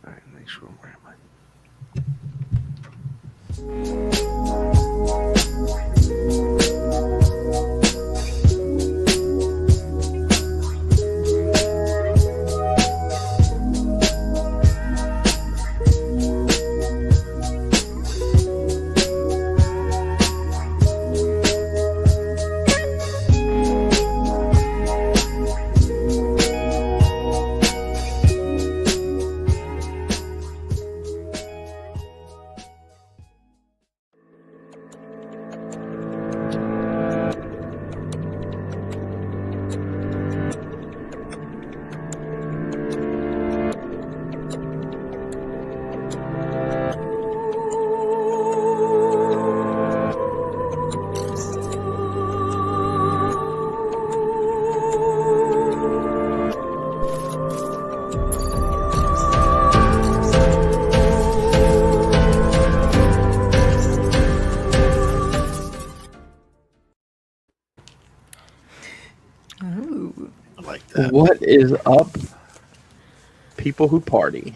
All right, make sure where am I? What is up, people who party?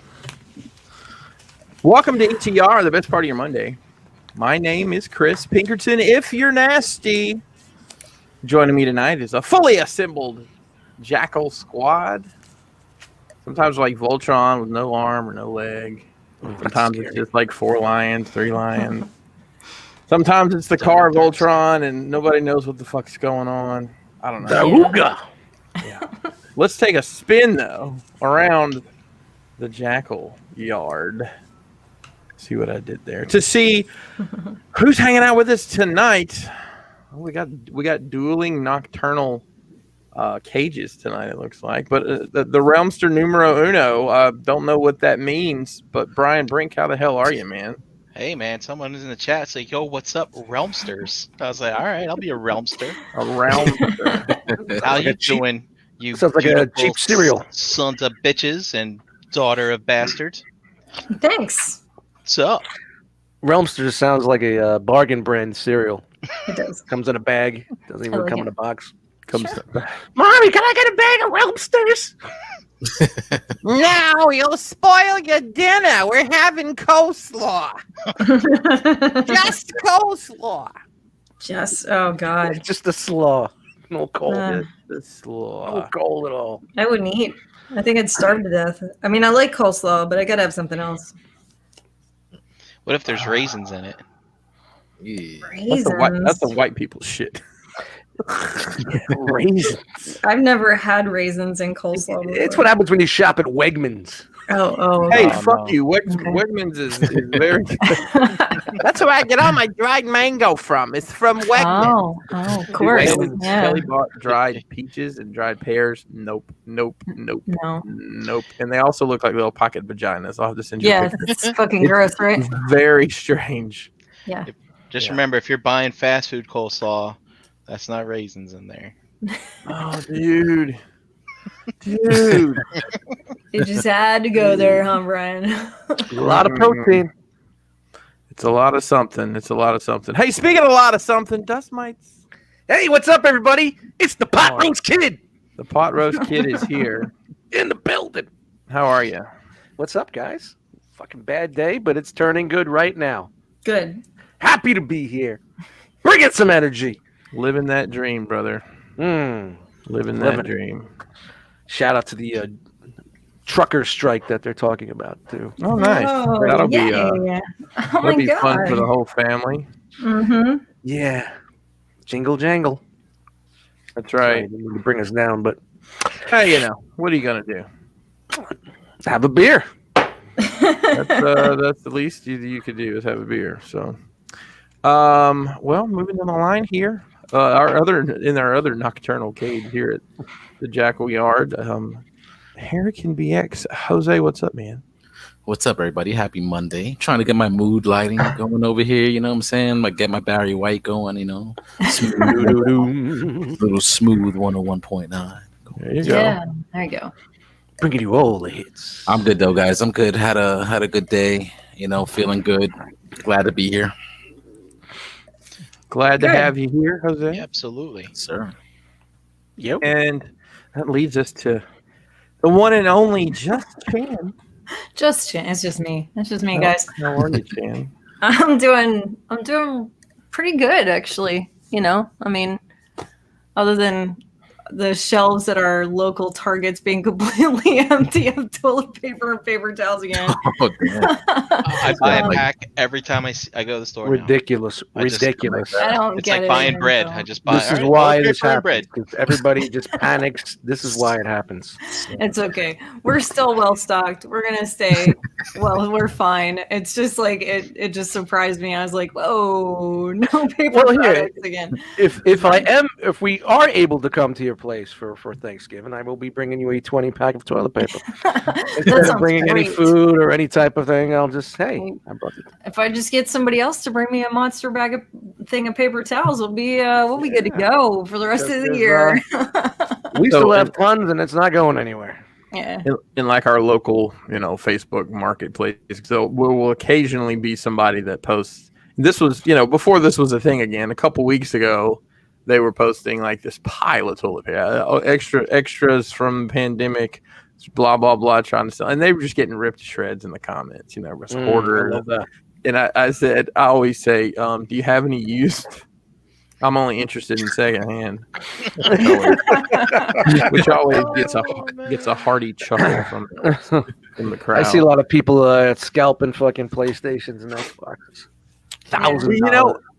Welcome to ETR, the best part of your Monday. My name is Chris Pinkerton. If you're nasty, joining me tonight is a fully assembled Jackal squad. Sometimes like Voltron with no arm or no leg. Sometimes it's just like 4 lions, 3 lions. Sometimes it's the car Voltron and nobody knows what the fuck's going on. I don't know. Ooga. Yeah. Let's take a spin though around the Jackal yard. See what I did there. To see who's hanging out with us tonight. We got dueling nocturnal cages tonight, it looks like. But the Realmster numero uno, don't know what that means. But Brian Brink, how the hell are you, man? Hey man, someone is in the chat saying, "Yo, what's up, Realmsters?" I was like, "All right, I'll be a Realmster." A Realmster. How you doing? You Sounds like a cheap cereal. Sons of bitches and daughter of bastards. Thanks. What's up? Realmster sounds like a bargain brand cereal. It does. Comes in a bag. Doesn't even come in a box. Comes Mommy, can I get a bag of Realmsters? No, you'll spoil your dinner. We're having coleslaw. Just coleslaw. Just, oh God. It's just a slaw. No cold. The slaw. No cold at all. I wouldn't eat. I think I'd starve to death. I mean, I like coleslaw, but I gotta have something else. What if there's raisins in it? Yeah. Raisins. That's the white people shit. Raisins. I've never had raisins in coleslaw before. It's what happens when you shop at Wegmans. Oh. Hey, Okay. fuck you. Wegmans is very That's where I get all my dried mango from. It's from Wegmans. Oh, of course. Wegmans, Yeah. Kelly bought dried peaches and dried pears. Nope. No. And they also look like little pocket vaginas. I'll have to send you a Yeah, picture. it's fucking gross, right? It's very strange. Yeah. Just remember, if you're buying fast food coleslaw, that's not raisins in there. Oh, dude. Dude. You just had to go there, huh, Brian? A lot of protein. It's a lot of something. Hey, speaking of a lot of something, dust mites. Hey, what's up, everybody? It's the Pot Roast Kid The pot roast kid is here. in the building. How are you? What's up, guys? Fucking bad day, but it's turning good right now. Good. Happy to be here. Bring in some energy. Living that dream, brother. Living that dream. Shout out to the trucker strike that they're talking about, too. Oh, nice. Oh, That'll be, yay. that'll my be God. fun for the whole family. Mm-hmm. Yeah. Jingle jangle. That's right. Didn't mean to bring us down, but Hey, what are you going to do? have a beer. That's the least you could do is have a beer. So, well, moving down the line here, our other nocturnal cage here at the Jackal Yard, Hurricane BX. Jose, what's up, man? What's up, everybody? Happy Monday. Trying to get my mood lighting going over here, you know what I'm saying? Like get my Barry White going, you know. Little smooth 101.9. There you go. Yeah, there you go. Bringing you all the hits. I'm good though, guys. I'm good. Had a good day, you know, feeling good. Glad to be here. Glad to Good. have you here, Jose. Yeah, absolutely. Sir. And that leads us to the one and only Just Chan. It's just me. It's just me, guys. How are you, Chan? I'm doing pretty good, actually. You know, I mean, other than the shelves at our local Targets being completely empty of toilet paper and paper towels again. Oh, damn. I buy a Um, pack every time I go to the store. now. Ridiculous. I just- Ridiculous. I don't It's get like it. buying either, bread. so. I just buy. This is all right, why toilet this paper and happens. bread. 'Cause everybody just panics. This is why it happens. It's okay. We're still well stocked. We're gonna stay. Well, we're fine. It's just like it just surprised me. I was like, whoa, no paper Well, here, products again. If we are able to come to your place for Thanksgiving, I will be bringing you a 20 pack of toilet paper. Instead That of sounds bringing any great. food or any type of thing, I'll just I brought it. If I just get somebody else to bring me a monster thing of paper towels, we'll be good to go for the rest of the Because, year. We So, still have tons, and it's not going anywhere. Yeah. In like our local, Facebook marketplace. So will occasionally be somebody that posts. This was, before this was a thing again. A couple weeks ago, they were posting like this pile of toilet paper, extras from the pandemic, blah blah blah, trying to sell, and they were just getting ripped to shreds in the comments. It was I hoarders. love that. And I always say, do you have any used? I'm only interested in secondhand, which always gets a hearty chuckle from the crowd. I see a lot of people scalping fucking PlayStations and Xboxes. Thousands.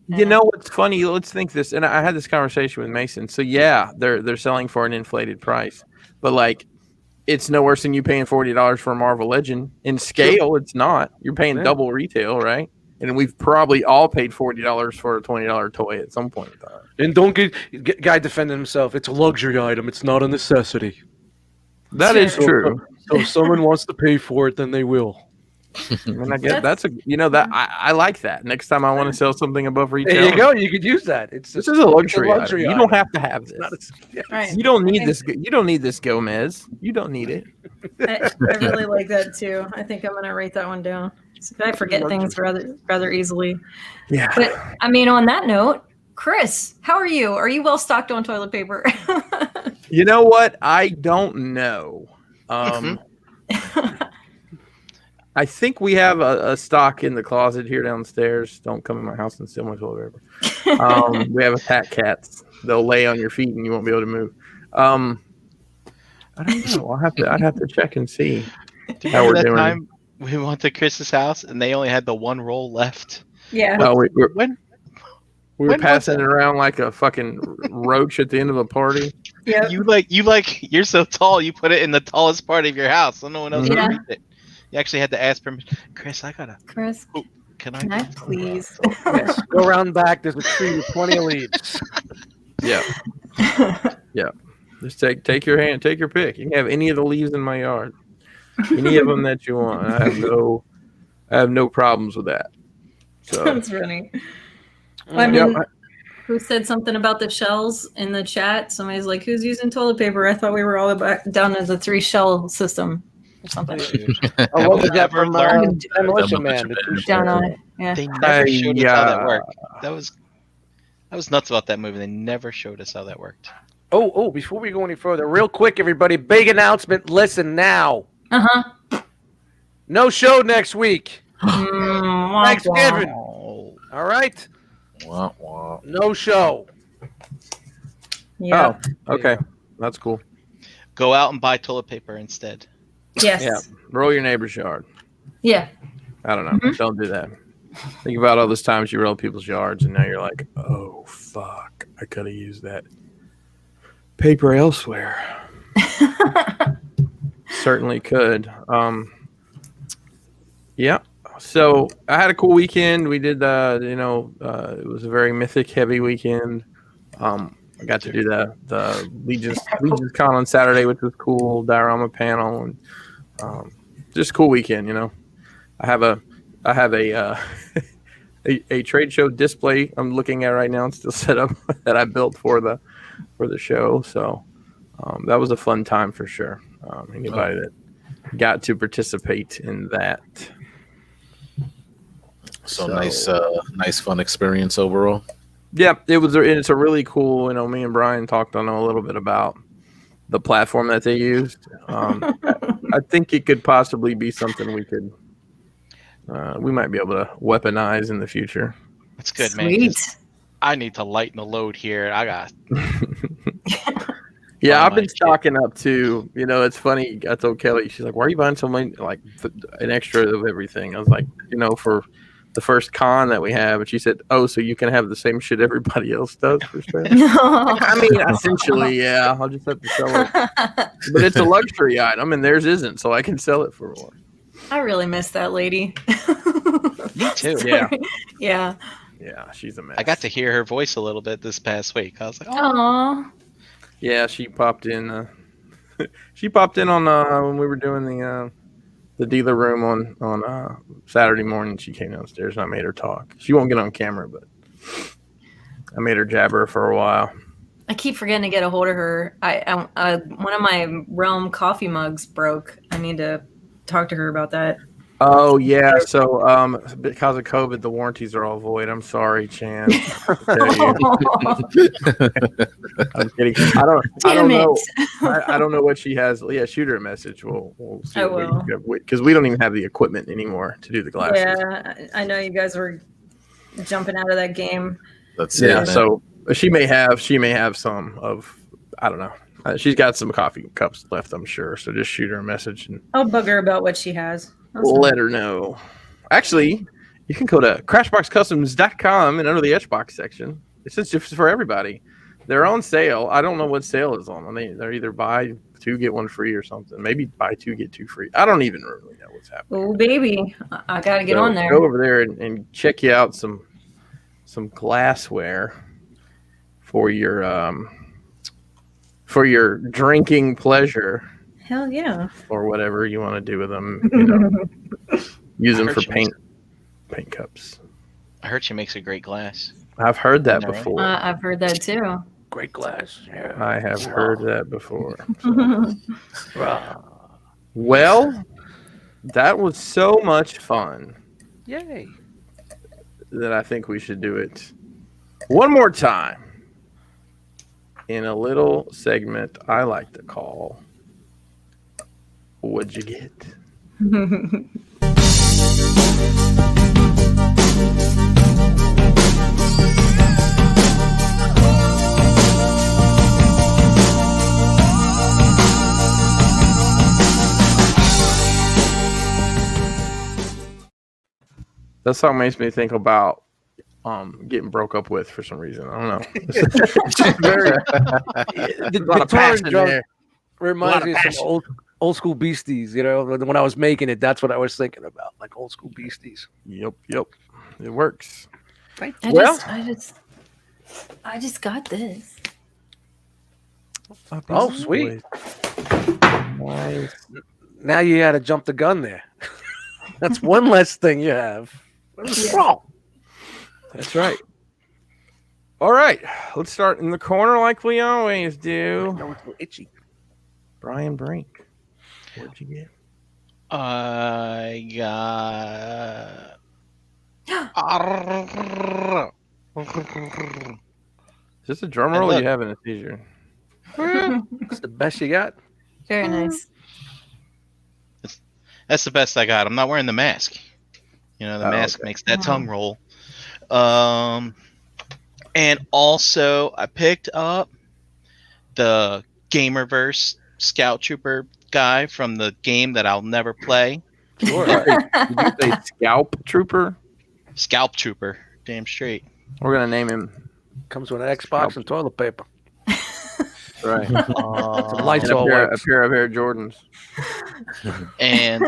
You know what's funny? Let's think this. And I had this conversation with Mason. So yeah, they're selling for an inflated price, but like, it's no worse than you paying $40 for a Marvel Legend. In scale, it's not. You're paying double retail, right? And we've probably all paid $40 for a $20 toy at some point in time. And don't get guy defending himself. It's a luxury item. It's not a necessity. That is true. So if someone wants to pay for it, then they will. And I guess that I like that. Next time I want to sell something above retail, There you go. You could use that. This is a luxury item. You item. don't have to have this. Right. You don't need this. You don't need this, Gomez. You don't need it. I really like that too. I think I'm gonna write that one down. I forget things rather easily. Yeah. But I mean, on that note, Chris, how are you? Are you well stocked on toilet paper? You know what? I don't know. I think we have a stock in the closet here downstairs. Don't come in my house and steal my toilet paper. We have a fat cats. They'll lay on your feet and you won't be able to move. I don't know. I'd have to check and see how we're doing. Time we went to Chris's house and they only had the one roll left. Yeah. We When were was passing that? it around like a fucking roach at the end of a party. Yeah. You're so tall. You put it in the tallest part of your house, so no one else Yeah. can reach it. You actually had to ask permission. Chris, Chris, can can I I? please? Yes. Go around back. There's a tree with plenty of leaves. Yeah. Yeah. Just take your hand, take your pick. You can have any of the leaves in my yard. Any of them that you want. I have no problems with that. So That's funny. I mean, who said something about the shells in the chat? Somebody's like, "Who's using toilet paper?" I thought we were all back down to the 3-shell system or something. Oh, what was that Never from learned. Demolition Man? Down on it. Yeah. They never showed us how that Yeah. worked. That was nuts about that movie. They never showed us how that worked. Oh, before we go any further, real quick, everybody, big announcement. Listen now. Uh-huh. No show next week. Thanksgiving. Oh, All right? Wah, wah. No show. Yeah. Oh, okay. That's cool. go out and buy toilet paper instead. Yes. Yeah. Roll your neighbor's yard. Yeah. I don't know. Don't do that. Think about all those times you roll people's yards and now you're like, oh, fuck. I could have used that paper elsewhere. Certainly could. Yeah. So I had a cool weekend. We did, it was a very mythic heavy weekend. I got to do the Legion's Con on Saturday, which was cool. Diorama panel and just a cool weekend. I have a trade show display I'm looking at right now. It's still set up that I built for the show. So that was a fun time for sure. Anybody that got to participate in that. So nice fun experience overall. Yeah, it's a really cool. Me and Brian talked on a little bit about the platform that they used. I think it could possibly be something we might be able to weaponize in the future. That's good, man. Sweet. 'Cause I need to lighten the load here. I got Yeah, Buy I've been my stocking up too. You know, it's funny. I told Kelly, she's like, "Why are you buying so many, like an extra of everything?" I was like, for the first con that we have, and she said, "Oh, so you can have the same shit everybody else does for sale." I mean, essentially, yeah. I'll just have to sell it, but it's a luxury item, and theirs isn't, so I can sell it for more. I really miss that lady. me too. Yeah. Yeah. Yeah, she's a mess. I got to hear her voice a little bit this past week. I was like, oh, Aw. Yeah, she popped in. She popped in on when we were doing the dealer room on Saturday morning. She came downstairs and I made her talk. She won't get on camera, but I made her jabber for a while. I keep forgetting to get a hold of her. I one of my Realm coffee mugs broke. I need to talk to her about that. Oh yeah, so because of COVID, the warranties are all void. I'm sorry, Chan. I'm kidding. I don't know. I don't know what she has. Yeah, shoot her a message. We'll see. I will. Because we don't even have the equipment anymore to do the glasses. Yeah, I know you guys were jumping out of that game. That's it. Yeah, Man. so she may have some of, I don't know. She's got some coffee cups left, I'm sure. So just shoot her a message and I'll bug her about what she has. let her know. Actually, you can go to crashboxcustoms.com and under the Etchbox section. It's just for everybody. They're on sale. I don't know what sale is on. They're either buy two, get one free or something. Maybe buy two, get two free. I don't even really know what's happening. Oh, baby. I got to get on there. Go over there and check you out some glassware for your drinking pleasure. Hell yeah. Or whatever you want to do with them. Use them for paint cups. I heard she makes a great glass. I've heard that All right. before. I've heard that too. Great glass. Yeah. I have heard that before. Rah. Well, that was so much fun Yay. that I think we should do it one more time in a little segment I like to call What'd You Get? That song makes me think about getting broke up with for some reason. I don't know. It's very, The a lot of guitar passion drum there. reminds of me of passion. some old school beasties. When I was making it, that's what I was thinking about, like old school beasties. Yep. It works. I just got this. Oh, sweet. Nice. Now you had to jump the gun there. That's one less thing you have. Yeah. That's right. All right. Let's start in the corner like we always do. That was a little itchy. Brian Brink. What'd you get? I got. Is this a drum And roll or look. you having a seizure? That's the best you got. Very nice. That's the best I got. I'm not wearing the mask. The Oh, mask okay. makes that tongue roll. And also I picked up the Gamerverse Scout Trooper guy from the game that I'll never play. Sure. Did you say Scalp Trooper? Scalp Trooper. Damn straight. We're going to name him. Comes with an Xbox and toilet paper. Right. The lights And a all pair works. of Air Jordans. And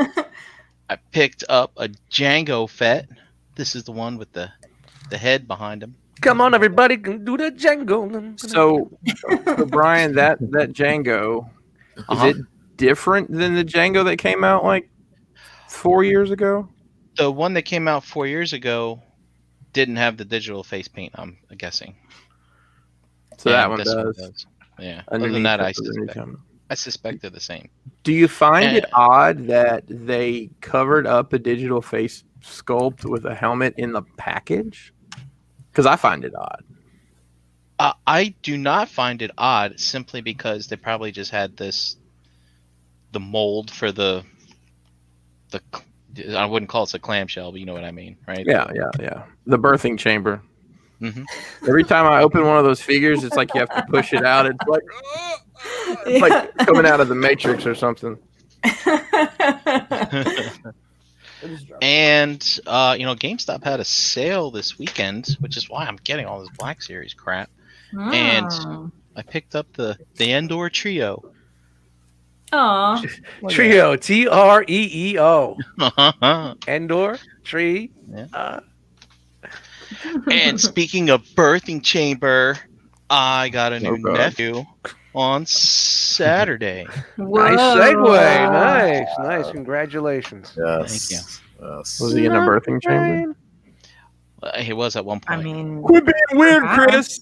I picked up a Django Fett. This is the one with the head behind him. Come on, everybody, can do the Django. So Brian, that Django, Uh-huh. is it different than the Django that came out like 4 years ago? The one that came out 4 years ago didn't have the digital face paint, I'm guessing. So And that one this does. Yeah. Other than Underneath that, the- I suspect they're the same. Do you find it Eh. odd that they covered up a digital face sculpt with a helmet in the package? Because I find it odd. I do not find it odd simply because they probably just had the mold for the I wouldn't call it a clamshell, but you know what I mean, right? Yeah. The birthing chamber. Mhm. Every time I open one of those figures, it's like you have to push it out. It's like, it's like coming out of the Matrix or something. And GameStop had a sale this weekend, which is why I'm getting all this Black Series crap. And I picked up the Endor Trio. Aw. Trio, Treo. Endor, tree. Yeah. And speaking of birthing chamber, I got a new nephew on Saturday. Whoa. Nice segue. Nice. Congratulations. Yes. Thank you. Yes. Was he in a birthing chamber? He was at one I point. mean, Quit being weird, wow. Chris.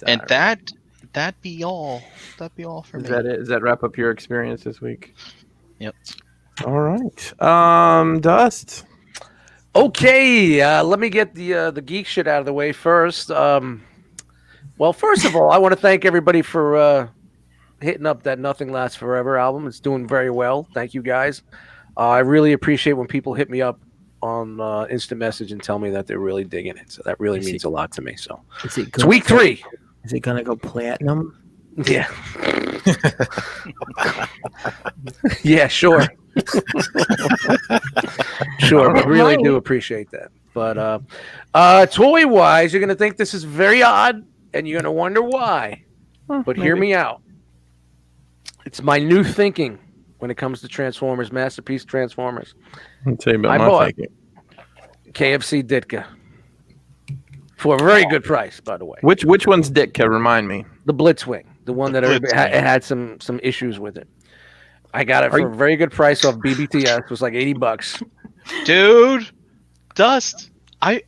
And that be all. That be all for me. Is that it? Does that wrap up your experience this week? Yep. All right. Dust. Okay, let me get the geek shit out of the way first. Well, first of all, I want to thank everybody for hitting up that Nothing Lasts Forever album. It's doing very well. Thank you, guys. I really appreciate when people hit me up on instant message and tell me that they're really digging it. So that really means a lot to me. So it's week 3. Is it gonna go platinum? Yeah. Yeah, sure. Sure, we really do appreciate that. But toy wise, you're gonna think this is very odd and you're gonna wonder why. But hear me out. It's my new thinking when it comes to Transformers, Masterpiece Transformers. I'll tell you about I my bought thinking. KFC Ditka for a very good price, by the way. Which one's Ditka? Remind me. The Blitzwing, the one that everybody Blitzwing. had some issues with it. I got it for a very good price off BBTS. It was like $80. Dude, Dust. I Is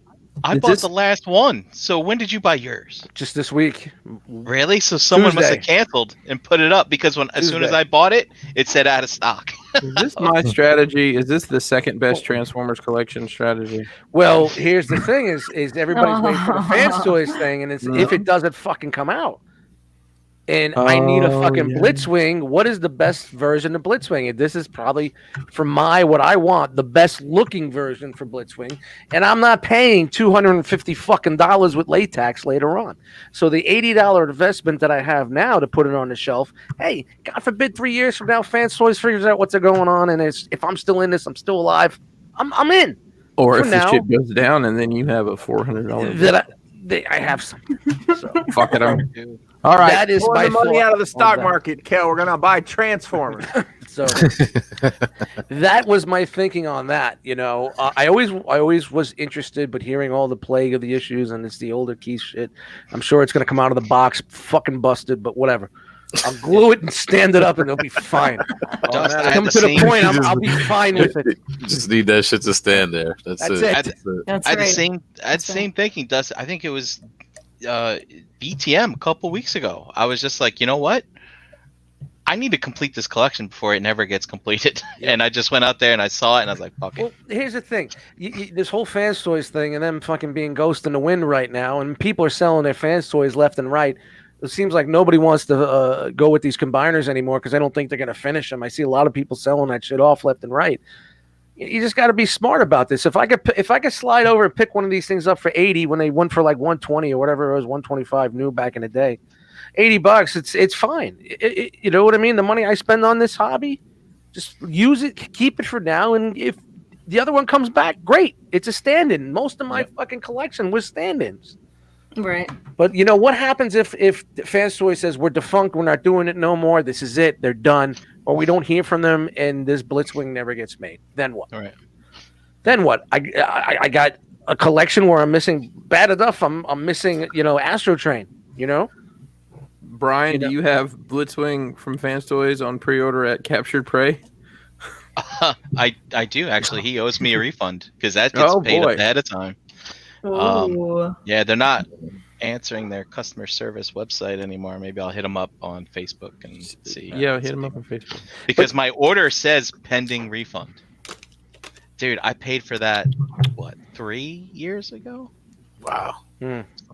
bought this- the last one. So when did you buy yours? Just this week. Really? So someone must have Tuesday. canceled and put it up because as soon as Tuesday. I bought it, it said out of stock. Is this my strategy? Is this the second best Transformers collection strategy? Well, here's the thing: is everybody's waiting for the Fans Toys thing, and it's if it doesn't fucking come out. And I need a fucking Blitzwing. What is the best version of Blitzwing? And this is probably, for what I want, the best looking version for Blitzwing. And I'm not paying $250 fucking dollars with latex later on. So the $80 investment that I have now to put it on the shelf, hey, God forbid 3 years from now, Fans Toys figures out what's going on, and if I'm still in this, I'm still alive. I'm in. Or For if now- the shit goes down and then you have a $400. I have some. So. Fuck it. All right. That is Pulling by the money far out of the stock all that. market, Kel. We're gonna buy Transformers. So that was my thinking on that. I always was interested, but hearing all the plague of the issues, and it's the older Keith shit. I'm sure it's gonna come out of the box fucking busted, but whatever. I'll glue it and stand it up, and it'll be fine. Dust, I had Come the to the same- point, I'll be fine with it. Just need that shit to stand there. That's That's it. it. I had That's I had right. the same thinking, Dust. I think it was BTM a couple weeks ago. I was just like, you know what? I need to complete this collection before it never gets completed. And I just went out there and I saw it and I was like, fuck it. Well, here's the thing: this whole Fans Toys thing, and them fucking being ghost in the wind right now, and people are selling their Fans Toys left and right. It seems like nobody wants to go with these combiners anymore because they don't think they're going to finish them. I see a lot of people selling that shit off left and right. You just got to be smart about this. If I could slide over and pick one of these things up for 80 when they went for like 120 or whatever it was, 125 new back in the day, $80, it's fine. You know what I mean? The money I spend on this hobby, just use it, keep it for now, and if the other one comes back, great. It's a stand-in. Most of my fucking collection was stand-ins. Right. But what happens if Fans Toy says we're defunct, we're not doing it no more, this is it, they're done, or we don't hear from them and this Blitzwing never gets made? Then what? All right. Then what? I got a collection where I'm missing bad enough. I'm missing Astro Train. Brian, do you have Blitzwing from Fans Toys on pre-order at Captured Prey? I do actually. He owes me a refund because that gets paid up ahead of time. Ooh. Yeah, they're not answering their customer service website anymore. Maybe I'll hit them up on Facebook and see. Yeah, hit him up on Facebook. Because my order says pending refund. Dude, I paid for that, 3 years ago. Wow.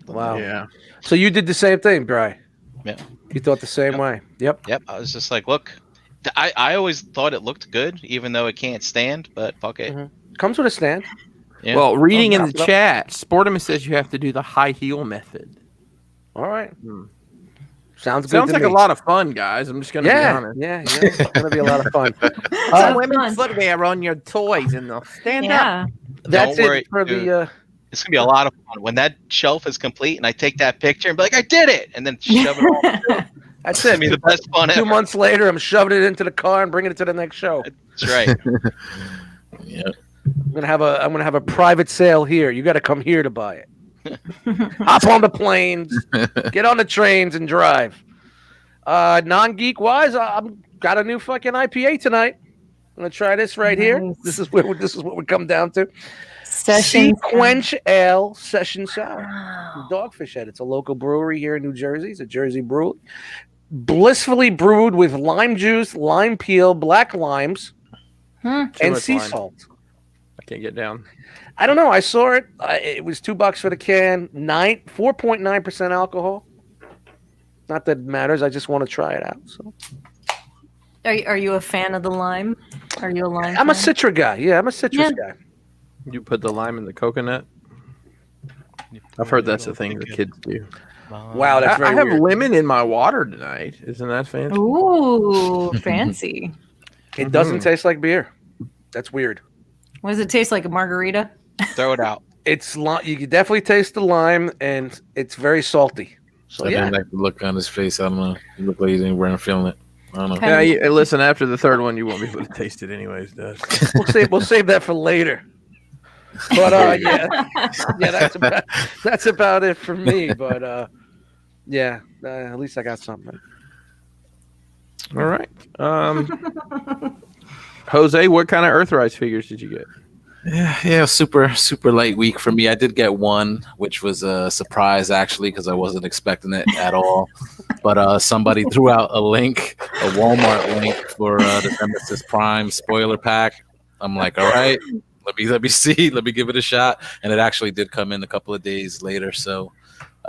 Wow. Yeah. So you did the same thing, Bri. Yeah. You thought the same Yep. way. Yep. Yep. I was just like, look, I always thought it looked good, even though it can't stand. But fuck it. Comes with a stand. Yeah. Well, reading in drop the it up. chat, Sportimus says you have to do the high heel method. All right. Hmm. Sounds good. Sounds to like me. a lot of fun, guys. I'm just gonna be Yeah, honest. yeah, it's gonna be a lot of fun. Sounds Women's fun. footwear on your toys and they'll stand up. Yeah. That's Don't worry, it for dude. the. It's gonna be a lot of fun when that shelf is complete and I take that picture and be like, I did it, and then shove it all. That's It's gonna be it. the best fun 2 ever. months later, I'm shoving it into the car and bringing it to the next show. That's right. Yep. I'm gonna have a private sale here. You got to come here to buy it. Hop on the planes, get on the trains, and drive. Non-geek wise, I'm got a new fucking IPA tonight. I'm gonna try this right here. Nice. This is what we come down to. Session. Sequench Ale Session Sour. Wow. Dogfish Head. It's a local brewery here in New Jersey. It's a Jersey brewery. Blissfully brewed with lime juice, lime peel, black limes, Too and much sea lime. salt. I can't get down. I don't know. I saw it. It was $2 for the can. 4.9% alcohol. Not that it matters. I just want to try it out. So Are you a fan of the lime? Are you a lime? I'm a fan? Citra guy. Yeah, I'm a citrus guy. You put the lime in the coconut. I've heard that's the thing the kids do. Wow, that's I very have weird. lemon in my water tonight. Isn't that fancy? Ooh, fancy. It doesn't taste like beer. That's weird. What does it taste like? A margarita? Throw it out. You can definitely taste the lime, and it's very salty. So I yeah, didn't like the look on his face. I don't know. He looked like he didn't wear feeling it. I don't know. Okay. Yeah, listen. After the third one, you won't be able to taste it anyways. Does we'll save that for later. But yeah, that's about it for me. But at least I got something. all right. Jose, what kind of Earthrise figures did you get? Yeah, super light week for me. I did get one, which was a surprise actually because I wasn't expecting it at all. But somebody threw out a Walmart link for the Nemesis Prime spoiler pack. I'm like, all right, let me see, let me give it a shot, and it actually did come in a couple of days later. So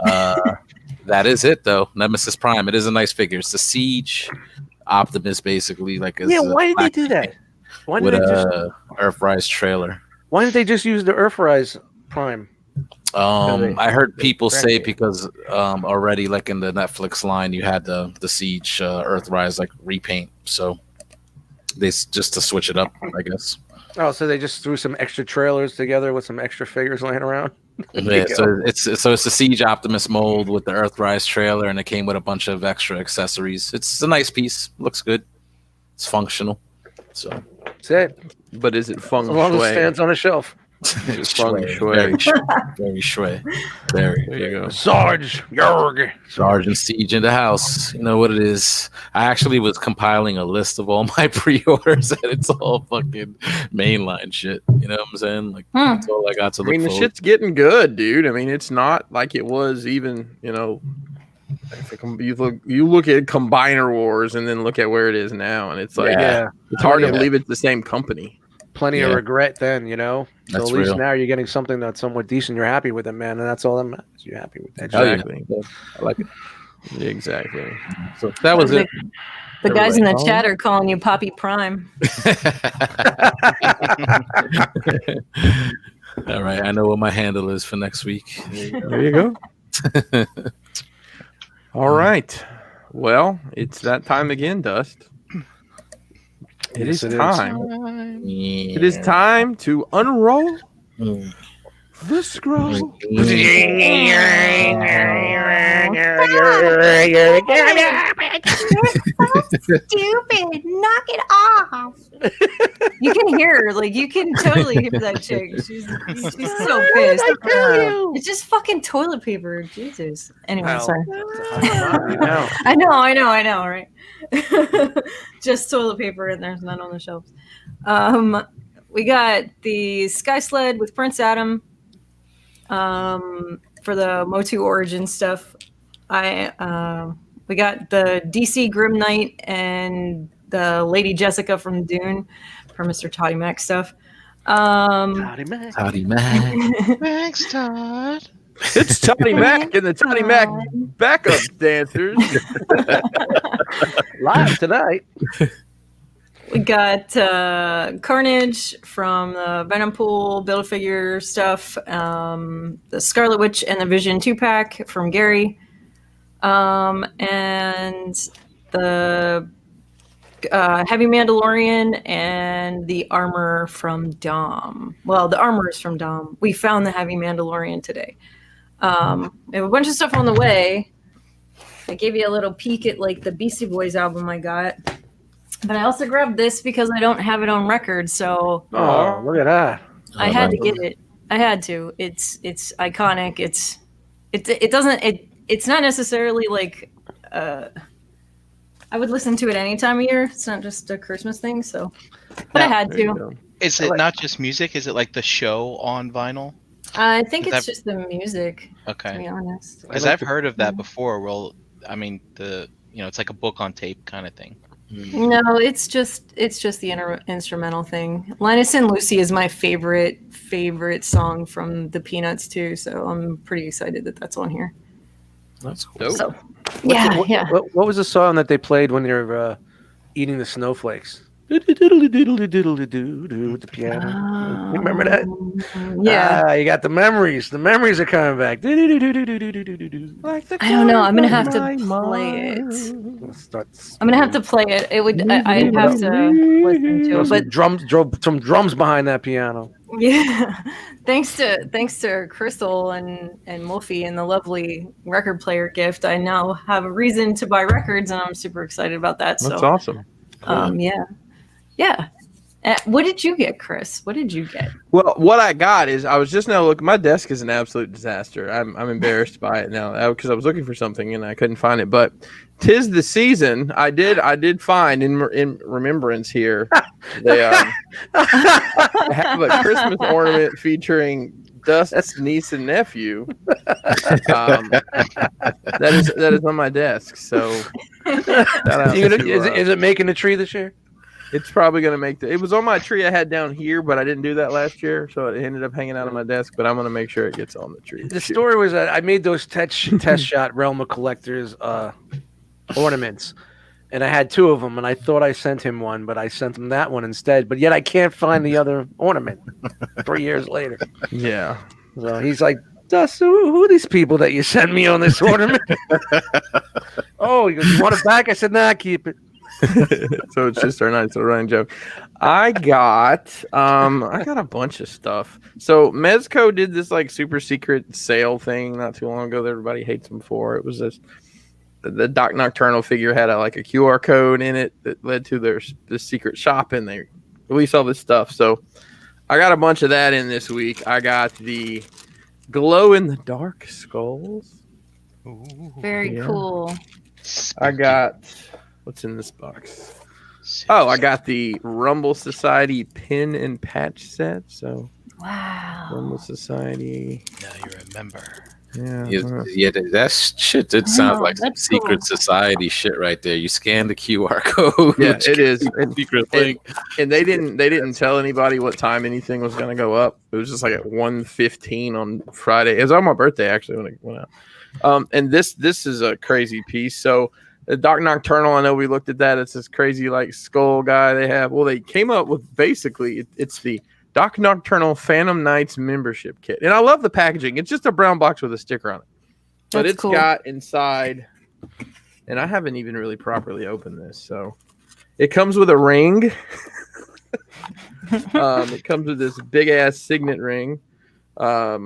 that is it though. Nemesis Prime. It is a nice figure. It's the Siege Optimus, basically. Like Why did they do that? Why with did they a Earthrise trailer. Why didn't they just use the Earthrise Prime? I heard people say brand because already like in the Netflix line you had the Siege Earthrise like repaint, so they just to switch it up, I guess. Oh, so they just threw some extra trailers together with some extra figures laying around. Yeah, so it's the Siege Optimus mold with the Earthrise trailer, and it came with a bunch of extra accessories. It's a nice piece, looks good, it's functional. So That's it. But is it feng As long as it shui? stands on a shelf. It's feng shui. very shui. Very. There you go. Sarge, Jorg. Sergeant Siege in the house. You know what it is. I actually was compiling a list of all my pre-orders, and it's all fucking mainline shit. You know what I'm saying? Like that's all I got to I look mean, the forward. shit's getting good, dude. I mean, it's not like it was even, you look at Combiner Wars and then look at where it is now, and it's like, it's hard to believe it's the same company. Plenty of regret then, So That's at least real. now you're getting something that's somewhat decent. You're happy with it, man, and that's all that matters. You're happy with that. Exactly. I like it. Exactly. So that was it. The guys in the Everybody chat are calling you Poppy Prime. All right, I know what my handle is for next week. There you go. All right. Well, it's that time again, Dust. It Yes, is it is. time. It is time to unroll the scroll. Stupid! Knock it off! You can hear her, you can totally hear that chick. She's so pissed. It's just fucking toilet paper. Jesus. Anyway, Wow. sorry. No. I know, right? Just toilet paper and there's none on the shelves. We got the Sky Sled with Prince Adam for the Motu Origin stuff. We got the DC Grim Knight and the Lady Jessica from Dune for Mr. Toddy Mac stuff. Howdy, man. Howdy, man. Thanks, Todd. It's Toddy Mac and the Toddy Mac backup dancers. Live tonight. We got Carnage from the Venom Pool Build-A-Figure stuff, the Scarlet Witch and the Vision 2-pack from Gary, and the Heavy Mandalorian and the armor from Dom. Well, the armor is from Dom. We found the Heavy Mandalorian today. We have a bunch of stuff on the way. I gave you a little peek at like the Beastie Boys album I got. But I also grabbed this because I don't have it on record, so Oh, look at that. I had to get it. I had to. It's iconic. It's not necessarily like I would listen to it any time of year. It's not just a Christmas thing, so but I had to. Is it not just music? Is it like the show on vinyl? I think it's just the music, to be Okay. honest. Because I've heard of that before. Well, I mean, it's like a book on tape kind of thing. No, it's just the instrumental thing. Linus and Lucy is my favorite song from the Peanuts too, so I'm pretty excited that that's on here. That's cool. Dope. So, What- yeah. What was the song that they played when you're eating the snowflakes? Doodle-doodle-doodle-doodle-doo with the piano. You remember that? Yeah. Ah, you got the memories. The memories are coming back. Do-do-do-do-do-do-do-do-do. I don't know. I'm gonna have to play it. I'm gonna have to play it. It would. I'd have to listen to it. But Some drums behind that piano. yeah, thanks to Crystal and Wolfie and the lovely record player gift, I now have a reason to buy records, and I'm super excited about that. That's So, awesome. yeah. What did you get, Chris? What did you get? Well, what I got is I was just now looking. My desk is an absolute disaster. I'm embarrassed by it now because I was looking for something and I couldn't find it. But 'tis the season. I did find in remembrance here. They have a Christmas ornament featuring Dust's niece and nephew. That is on my desk. So shout out Is it making the tree this year? it's probably going to make it was on my tree I had down here, but I didn't do that last year, so it ended up hanging out on my desk, but I'm going to make sure it gets on the tree. The story was that I made those test shot Realm of Collectors ornaments, and I had two of them, and I thought I sent him one, but I sent him that one instead, but yet I can't find the other ornament 3 years later. Yeah. So he's like, Dust, who are these people that you sent me on this ornament? Oh, he goes, you want it back? I said, nah, keep it. So it's just our nice little running joke. I got a bunch of stuff. So Mezco did this like super secret sale thing not too long ago that everybody hates them for. It was this the Doc Nocturnal figure had a QR code in it that led to this secret shop, and they released all this stuff. So I got a bunch of that in this week. I got the glow in the dark skulls. Very cool. I got what's in this box? Oh, I got the Rumble Society pin and patch set. So Wow. Rumble Society. Now you remember. Yeah. That shit did sound like some that's cool. secret society shit right there. You scan the QR code. Yeah, which it is. gives you a secret link. And they didn't tell anybody what time anything was going to go up. It was just like at 1:15 on Friday. It was on my birthday actually when it went out. And this is a crazy piece. So the Doc Nocturnal, I know we looked at that. It's this crazy like skull guy they have. Well, they came up with basically it's the Doc Nocturnal Phantom Knights membership kit. And I love the packaging. It's just a brown box with a sticker on it. But That's it's cool. got inside, and I haven't even really properly opened this. So it comes with a ring. It comes with this big ass signet ring. Yeah,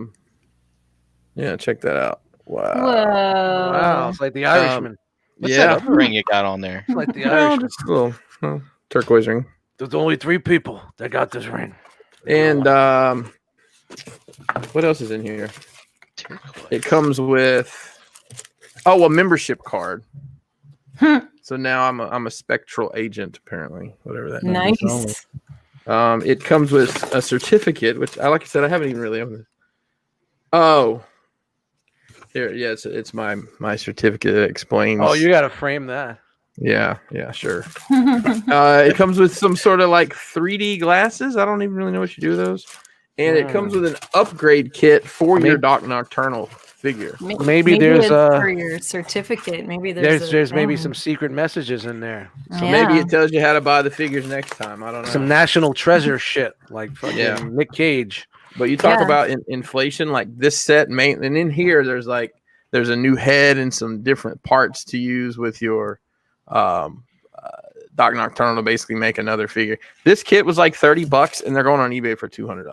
check that out. Wow. Whoa. Wow, it's like the Irishman. What's Yeah. that other ring you got on there? It's like the Well, Irishman. just a little turquoise ring. There's only 3 people that got this ring. And what else is in here? It comes with a membership card. So now I'm a spectral agent apparently, whatever that means. Nice. It comes with a certificate, which like I said, I haven't even really opened it. Oh, here, yeah, it's my certificate that explains. Oh, you got to frame that. Yeah, sure. It comes with some sort of like 3D glasses. I don't even really know what you do with those. And it comes with an upgrade kit for your Doc Nocturnal figure. Maybe there's it's for your certificate. Maybe there's maybe some secret messages in there. So maybe it tells you how to buy the figures next time. I don't know. Some national treasure shit like fucking Nick Cage. But you talk about inflation, like this set, and in here there's a new head and some different parts to use with your Doc Nocturnal to basically make another figure. This kit was like $30, and they're going on eBay for $200.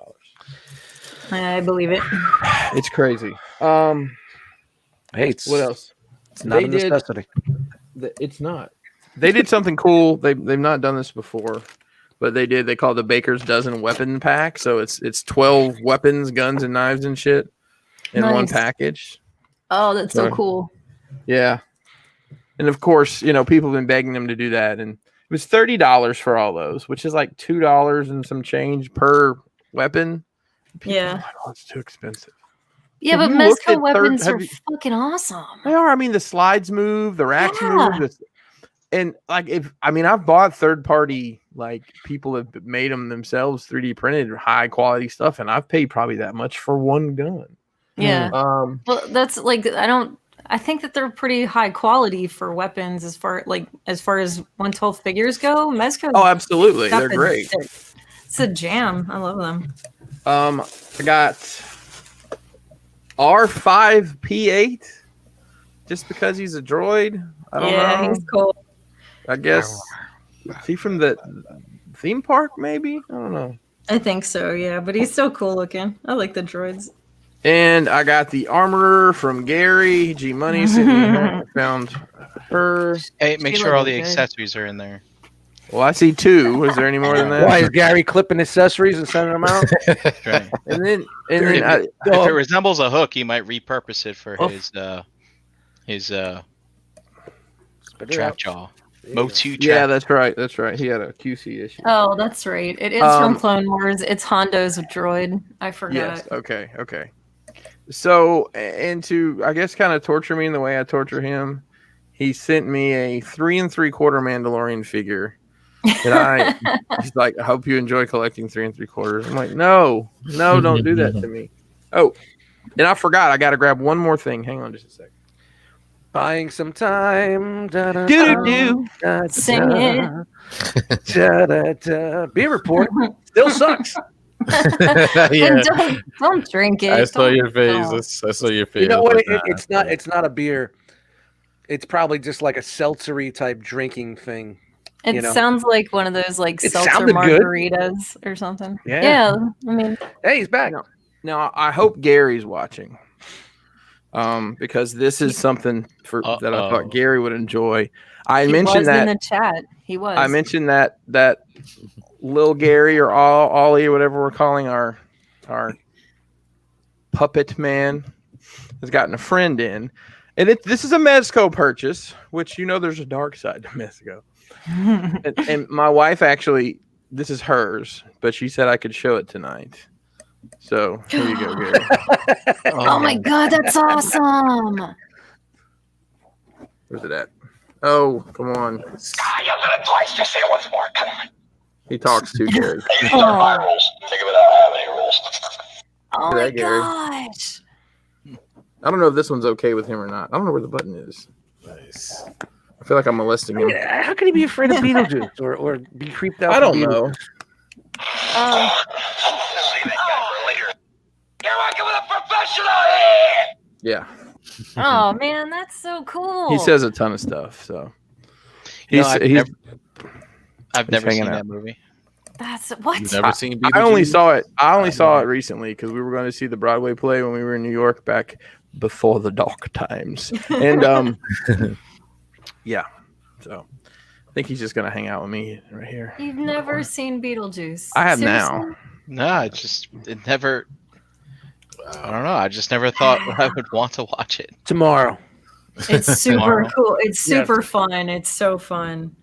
I believe it. It's crazy. Hey, what else? It's not a necessity. It's not. They did something cool. They've not done this before, but they did. They call it the Baker's Dozen Weapon Pack. So it's 12 weapons, guns, and knives and shit in one package. Oh, that's so cool. Yeah. And of course, people have been begging them to do that. And it was $30 for all those, which is like $2 and some change per weapon. People are like, oh, it's too expensive. Yeah, but Mezco weapons are fucking awesome. They are. I mean, the slides move, the racks move. And like, I've bought third-party, like people have made them themselves, 3D printed, high quality stuff, and I've paid probably that much for one gun. Yeah. Well, that's like I think that they're pretty high quality for weapons as far as 112 figures go. Mezco. Oh, absolutely, they're great. It's a jam. I love them. I got R5P8 just because he's a droid. I don't know. Yeah, he's cool. I guess. Is he from the theme park, maybe? I don't know. I think so, yeah. But he's so cool looking. I like the droids. And I got the Armorer from Gary G Money sitting here. I found her. Hey, make sure all the accessories are in there. Well, I see 2. Is there any more than that? Why is Gary clipping accessories and sending them out? Right. And then if it resembles a hook, he might repurpose it for his trap jaw. Motu trap. Yeah, that's right. He had a QC issue. Oh, that's right. It is from Clone Wars. It's Hondo's droid. I forgot. Yes. Okay. So, and to, I guess, kind of torture me in the way I torture him, he sent me a 3 3/4 Mandalorian figure. And he's like, I hope you enjoy collecting 3 3/4. I'm like, no, don't do that to me. Oh, and I forgot. I got to grab one more thing. Hang on just a second. Buying some time. Do. Sing it. Beer report still sucks. And don't drink it. I saw your face. I saw your face. You know what? It's not a beer. It's probably just like a seltzery type drinking thing. It sounds like one of those like seltzer margaritas or something. Yeah. I mean, hey, he's back. Now I hope Gary's watching. Because this is something that I thought Gary would enjoy. I mentioned that in the chat. He was. I mentioned that Lil Gary or Ollie or whatever we're calling our puppet man has gotten a friend in, and this is a Mezco purchase, which there's a dark side to Mezco. and my wife actually, this is hers, but she said I could show it tonight. So here you go, Gary. Oh my god, that's awesome! Where's it at? Oh, come on! You got it twice. Just say it once more. Come on. He talks too, Gary. Think of it, I don't have any rules. Oh my Gary. gosh! I don't know if this one's okay with him or not. I don't know where the button is. Nice. I feel like I'm molesting him. How can he be afraid of Beetlejuice or be creeped out? I don't know. You're working with a professional here. Yeah. Oh man, that's so cool. He says a ton of stuff. So I've never seen that movie. That's what. You've never seen Beetlejuice? I only saw it. I only saw it recently because we were going to see the Broadway play when we were in New York back before the dark times. And yeah. So I think he's just going to hang out with me right here. You've never seen Beetlejuice? I have Seriously? now. No, it never. I don't know. I just never thought I would want to watch it. Tomorrow. It's super cool. It's super fun. It's so fun.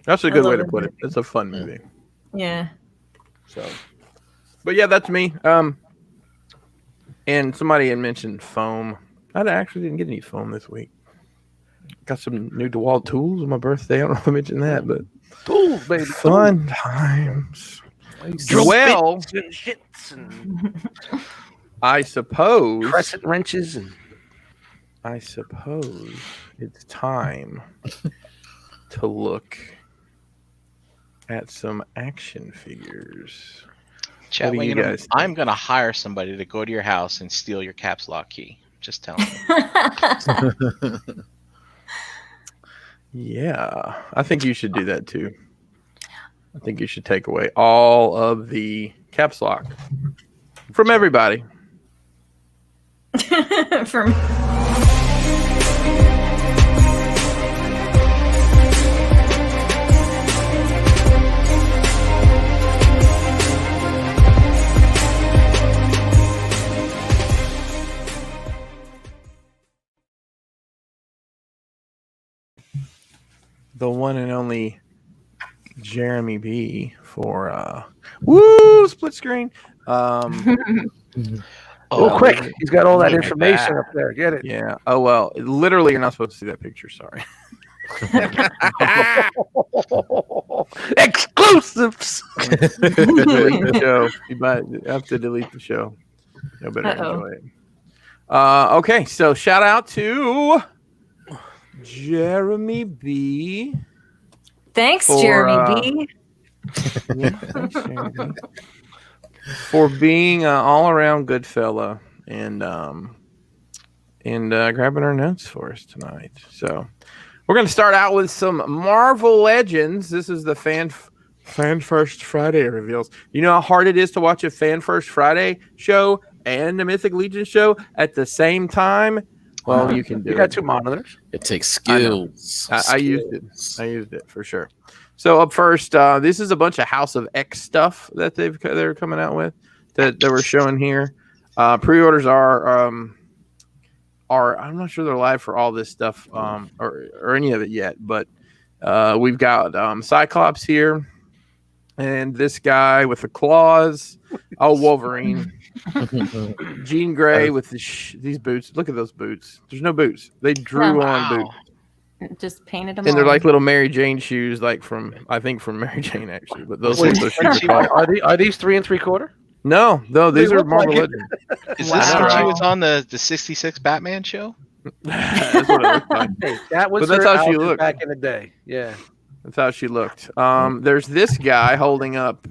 That's a good way to put it. It's a fun movie. Yeah. So, but yeah, that's me. And somebody had mentioned foam. I actually didn't get any foam this week. Got some new DeWalt tools on my birthday. I don't know if I mentioned that, but Tools, baby. fun times. Drill Well, bits and shits and I suppose crescent wrenches and it's time to look at some action figures. Chat, What do you guys think? I'm gonna hire somebody to go to your house and steal your caps lock key. Just tell me. Yeah, I think you should do that too. I think you should take away all of the caps lock from everybody. From The one and only Jeremy B for split screen. oh, quick! He's got all that look at information that. up there. Get it? Yeah. Oh well, literally, you're not supposed to see that picture. Sorry. Exclusives. Delete the show. You have to delete the show. No better enjoy it. Okay, so shout out to Jeremy B. Thanks, For, Jeremy B. Yeah, thanks, Jeremy. For being all around good fella and grabbing our notes for us tonight. So we're going to start out with some Marvel Legends. This is the Fan First Friday reveals. You know how hard it is to watch a Fan First Friday show and a Mythic Legion show at the same time? Well, you can do it. You got two monitors. It takes skills. I used it. I used it for sure. So up first, this is a bunch of House of X stuff that they're coming out with that we're showing here. Pre-orders are I'm not sure they're live for all this stuff or any of it yet, but we've got Cyclops here and this guy with the claws. Oh, Wolverine. Jean Grey with these boots. Look at those boots. There's no boots. They drew on boots. Just painted them And they're on. like little Mary Jane shoes, like from Mary Jane actually. But those shoes Are these 3 3/4? No, these They are look Marvel like Legends. Is this when Wow. she was on the 66 Batman show? That's what it looks like. Hey, that was But that's her how she outfit looked. back in the day. Yeah. That's how she looked. There's this guy holding up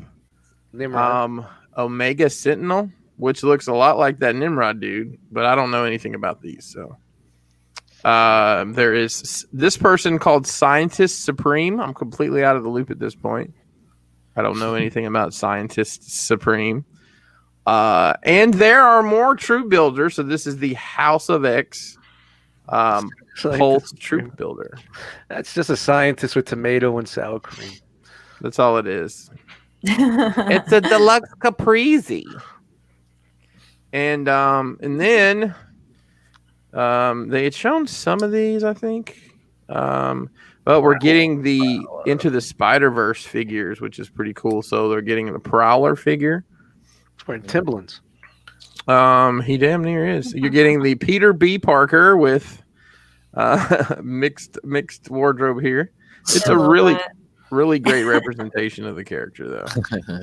Nimrod. Omega Sentinel, which looks a lot like that Nimrod dude, but I don't know anything about these. So there is this person called Scientist Supreme. I'm completely out of the loop at this point. I don't know anything about Scientist Supreme. And there are more troop builders. So this is the House of X Pulse troop builder. That's just a scientist with tomato and sour cream. That's all it is. It's a deluxe caprese. And then they had shown some of these, I think. But we're getting the Into the Spider-Verse figures, which is pretty cool. So they're getting the Prowler figure. It's wearing Timberlands. He damn near is. You're getting the Peter B. Parker with mixed wardrobe here. It's a really great representation of the character, though.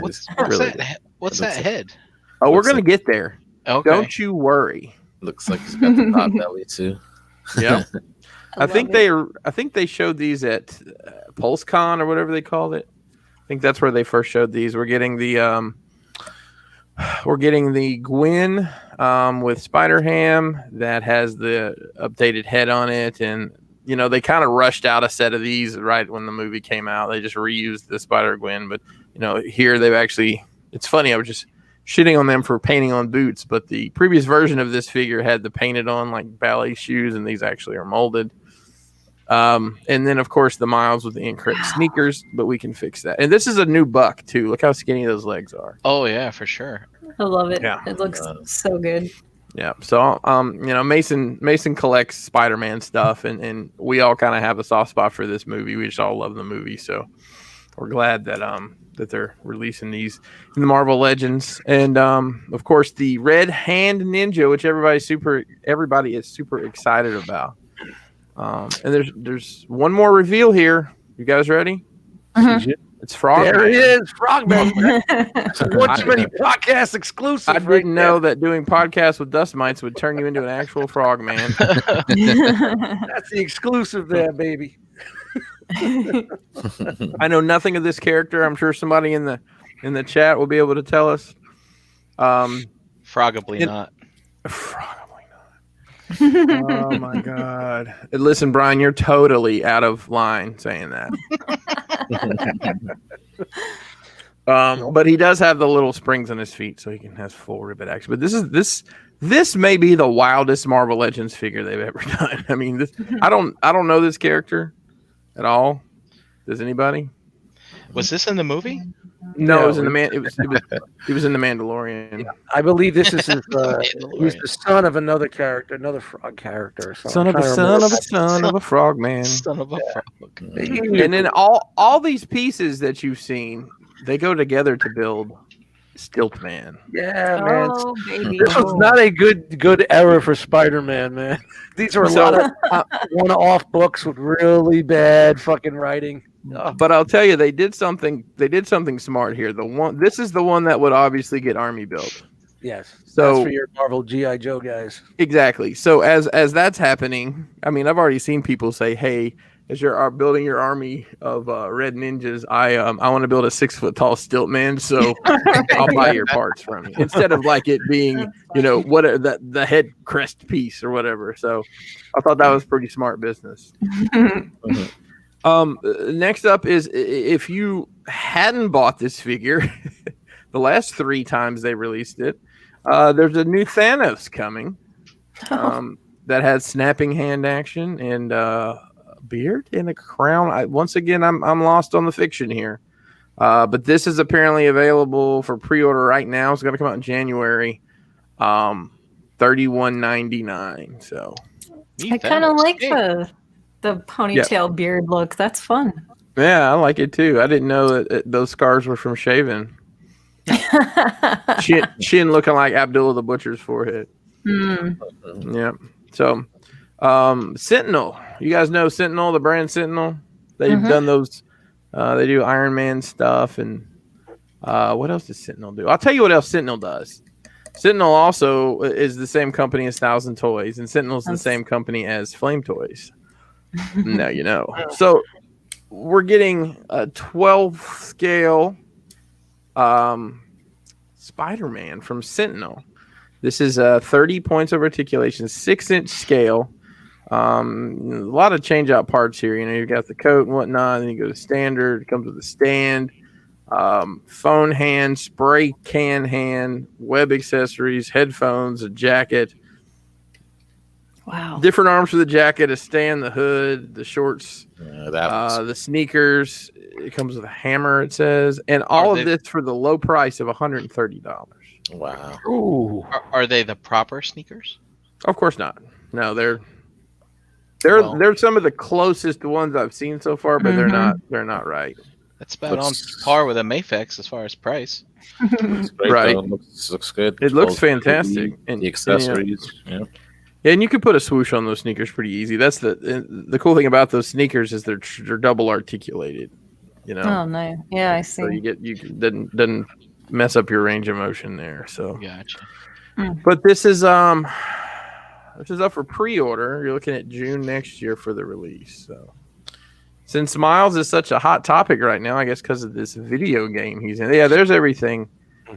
What's really that? What's that head? Oh, we're Looks gonna like- get there. Okay. Don't you worry. Looks like he's got the pot belly too. Yeah. I love think it. they showed these at PulseCon or whatever they called it. I think that's where they first showed these. We're getting the Gwen with Spider-Ham that has the updated head on it, and you know they kind of rushed out a set of these right when the movie came out. They just reused the Spider-Gwen, but you know here they've actually. It's funny. I was just shitting on them for painting on boots, but the previous version of this figure had the painted on like ballet shoes, and these actually are molded. And then of course the Miles with the Incredible sneakers, but we can fix that. And this is a new buck too. Look how skinny those legs are. Oh yeah, for sure. I love it. Yeah. It looks so good. Yeah. So you know, Mason collects Spider-Man stuff, and we all kind of have a soft spot for this movie. We just all love the movie, so we're glad that that they're releasing these in the Marvel Legends. And of course the Red Hand Ninja, which everybody is super excited about. And there's one more reveal here. You guys ready? Mhm. It's Frogman. There he is, Frogman. What's many podcast exclusive? I didn't know that doing podcasts with dust mites would turn you into an actual Frogman. That's the exclusive there, baby. I know nothing of this character. I'm sure somebody in the chat will be able to tell us. Frogably not. Probably not. Oh my god! Listen, Brian, you're totally out of line saying that. But he does have the little springs on his feet, so he can have full ribbit action. But this may be the wildest Marvel Legends figure they've ever done. I mean, I don't know this character at all. Does anybody? Was this in the movie? No, it was in the He was in the Mandalorian. Yeah, I believe this is his. He's the son of another character, another frog character. Or something. Son of a frog man. Son of a frog. And then all these pieces that you've seen, they go together to build Stilt Man. Yeah, man. Oh, baby. This was not a good era for Spider-Man, man. These are a lot of one-off books with really bad fucking writing. But I'll tell you, they did something smart here. This is the one that would obviously get army built. Yes. So that's for your Marvel G.I. Joe guys. Exactly. So as that's happening, I mean, I've already seen people say, "Hey, as you're building your army of red ninjas, I want to build a 6 foot tall stilt man, so I'll buy your parts from you." Instead of like it being, what the head crest piece or whatever. So I thought that was pretty smart business. Next up is, if you hadn't bought this figure, the last 3 times they released it, there's a new Thanos coming that has snapping hand action and a beard and a crown. Once again, I'm lost on the fiction here, but this is apparently available for pre-order right now. It's going to come out in January, $31.99. So I kind of like the ponytail beard look. That's fun. Yeah, I like it too. I didn't know that those scars were from shaving. Chin looking like Abdullah the Butcher's forehead. Yeah. So, Sentinel. You guys know Sentinel, the brand Sentinel? They've done those. They do Iron Man stuff. And what else does Sentinel do? I'll tell you what else Sentinel does. Sentinel also is the same company as Thousand Toys. And Sentinel's the same company as Flame Toys. Now you know. So we're getting a 12 scale Spider-Man from Sentinel. This is 30 points of articulation, 6-inch scale. A lot of change out parts here. You've got the coat and whatnot. Then you go to standard. It comes with a stand, phone hand, spray can hand, web accessories, headphones, a jacket. Wow. Different arms for the jacket, a stand, the hood, the shorts, the sneakers. It comes with a hammer, it says. And all of this for the low price of $130. Wow. Ooh. Are they the proper sneakers? Of course not. No, they're some of the closest ones I've seen so far, but they're not right. That's about on par with a Mayfex as far as price. Right. Looks good. It looks fantastic. And the accessories. Yeah. Yeah, and you can put a swoosh on those sneakers pretty easy. That's the cool thing about those sneakers is they're double articulated. Oh no. Yeah, I see. So you doesn't mess up your range of motion there. So Gotcha. But this is up for pre-order. You're looking at June next year for the release. So since Miles is such a hot topic right now, I guess because of this video game he's in. Yeah, there's everything.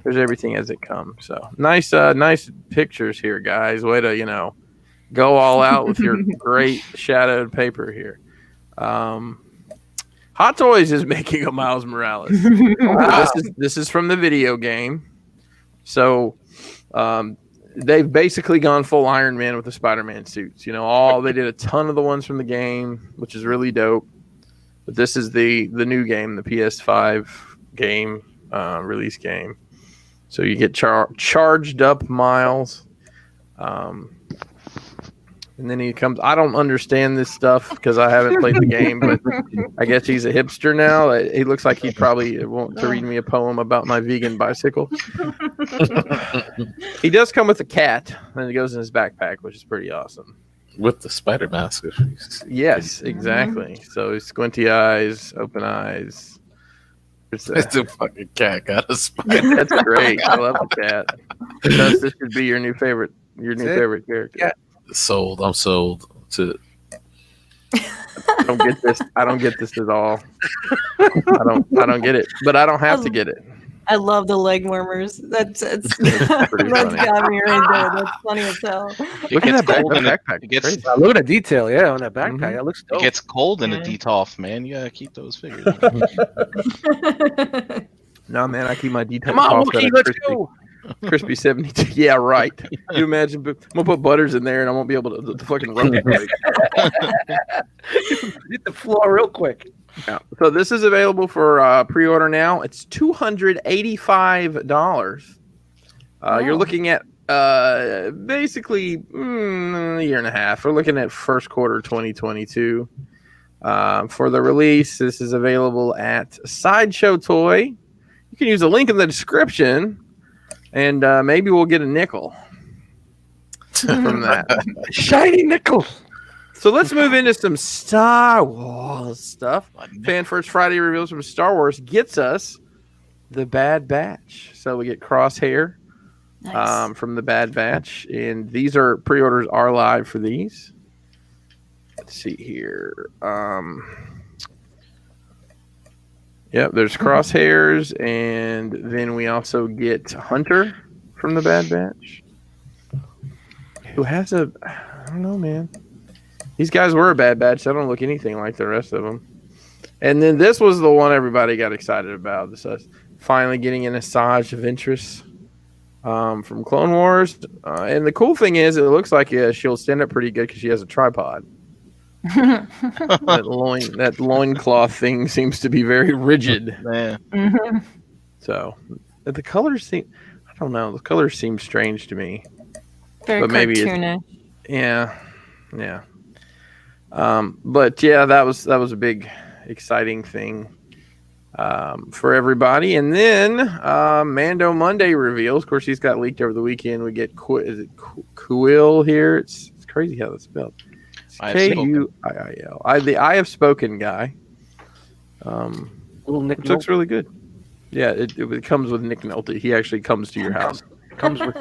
There's everything as it comes. So nice pictures here, guys. Way to go all out with your great shadowed paper here. Hot Toys is making a Miles Morales. Wow. This is from the video game. So they've basically gone full Iron Man with the Spider-Man suits. They did a ton of the ones from the game, which is really dope. But this is the new game, the PS5 game, release game. So you get charged up Miles. And then he comes. I don't understand this stuff because I haven't played the game, but I guess he's a hipster now. He looks like he probably want to read me a poem about my vegan bicycle. He does come with a cat, and it goes in his backpack, which is pretty awesome. With the spider mask. Yes, exactly. So squinty eyes, open eyes. It's The fucking cat got a spider. that's great. I love the cat. Thus, this should be your new favorite favorite character. Yeah. Sold. I'm sold. To I don't get this. I don't get this at all. I don't get it. But I don't have to get it. I love the leg warmers. That's pretty funny. got me right there. That's funny as hell. Look at that cold in it. backpack. It gets Crazy. Look at the detail, yeah, on that backpack. Mhm. That looks it dope. gets cold in a Yeah. DTOF, man. You gotta keep those figures. No, man, I keep my details. Come on, off Wookie, that let's crispy, go. crispy 72. Yeah, right. You imagine? I'm gonna put Butters in there, and I won't be able to fucking run it. Hit the floor real quick. Yeah. So this is available for pre-order now. It's $285. You're Wow. looking at basically a year and a half. We're looking at first quarter 2022. For the release, this is available at Sideshow Toy. You can use a link in the description, and maybe we'll get a nickel from that. Shiny nickel. So let's move into some Star Wars stuff. Fan First Friday reveals from Star Wars gets us the Bad Batch. So we get Crosshair Nice. from the Bad Batch, and these are pre-orders are live for these. Let's see here. Yep, there's Crosshairs, and then we also get Hunter from the Bad Batch, who has I don't know, man. These guys were a Bad Batch. They don't look anything like the rest of them. And then this was the one everybody got excited about. This is finally getting an Asajj Ventress from Clone Wars. And the cool thing is, it looks like she'll stand up pretty good because she has a tripod. that loincloth thing seems to be very rigid. Man, Mhm. So the colors seem, I don't know, the colors seem strange to me. Very But maybe it's- cartoonish. Yeah. But yeah, that was a big exciting thing for everybody. And then Mando Monday reveals. Of course, he's got leaked over the weekend. We get Quill here. It's crazy how that's spelled. I have spoken. Kuiil. The I have spoken guy. Little Nick Which looks really good. Yeah, it comes with Nick Nolte. He actually comes to your house. comes with.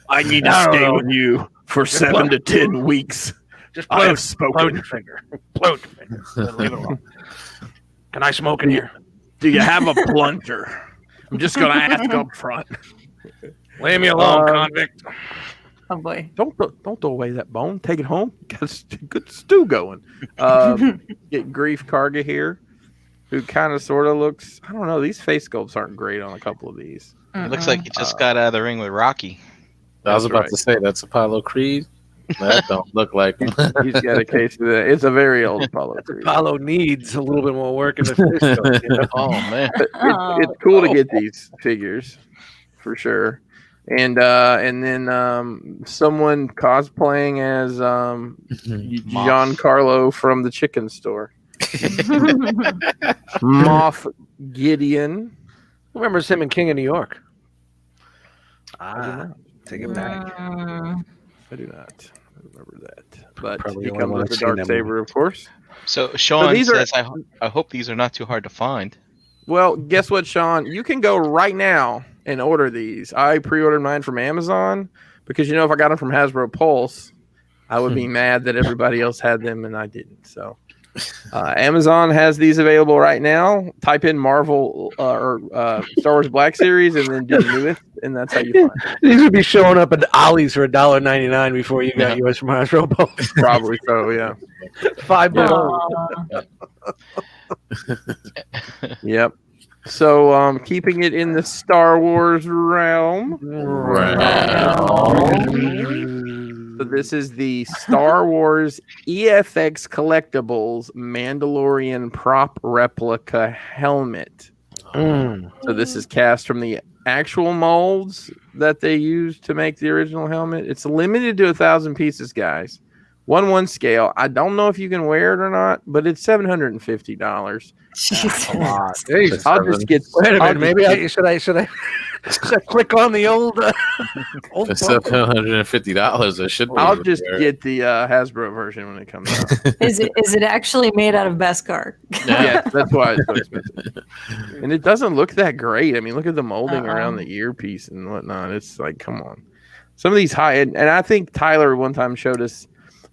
I need to I don't stay know. with you for 7 to 10 weeks. Just I blow, have blow spoken. your finger. Blow your finger. Leave it alone. Can I smoke in here? Do you have a plunter? I'm just going to ask up front. Leave me alone, convict. Oh boy. Don't throw away that bone. Take it home. Got a good stew going. Get Grief Karga here, who kind of sort of looks. I don't know. These face sculpts aren't great on a couple of these. it looks like he just got out of the ring with Rocky. I was That's about right. to say that's Apollo Creed. That don't look like him. He's got a case of that. It's a very old Apollo. Creed. Apollo needs a little bit more work in the fist. You know? Oh man, It's cool to get these figures for sure. And then someone cosplaying as Giancarlo from the chicken store. Moff Gideon. Who remembers him in King of New York? Ah, Take it back. I do not remember that. But Probably he the only comes one with the I've seen dark that saber, of course. so Sean these are- says, "I hope these are not too hard to find." Well, guess what, Sean? You can go right now and order these. I pre-ordered mine from Amazon because, if I got them from Hasbro Pulse, I would be mad that everybody else had them and I didn't. So Amazon has these available right now. Type in Marvel or Star Wars Black Series and then do newest, and that's how you find it. These would be showing up at Ollie's for $1.99 before you got yours from Hasbro. Probably so, yeah. $5 below. Yep. So keeping it in the Star Wars realm. So this is the Star Wars EFX Collectibles Mandalorian prop replica helmet. So this is cast from the actual molds that they used to make the original helmet. It's limited to 1,000 pieces, guys. 1/1 scale. I don't know if you can wear it or not, but it's $750. Jesus. Jesus. I'll just get. Wait a I'll minute. just Maybe get- should I Click on the old. Old For $750, it should be. I'll just there. get the Hasbro version when it comes out. Is it actually made out of Beskar? Yeah, that's why it's so expensive. And it doesn't look that great. I mean, look at the molding around the earpiece and whatnot. It's like, come on. Some of these and I think Tyler one time showed us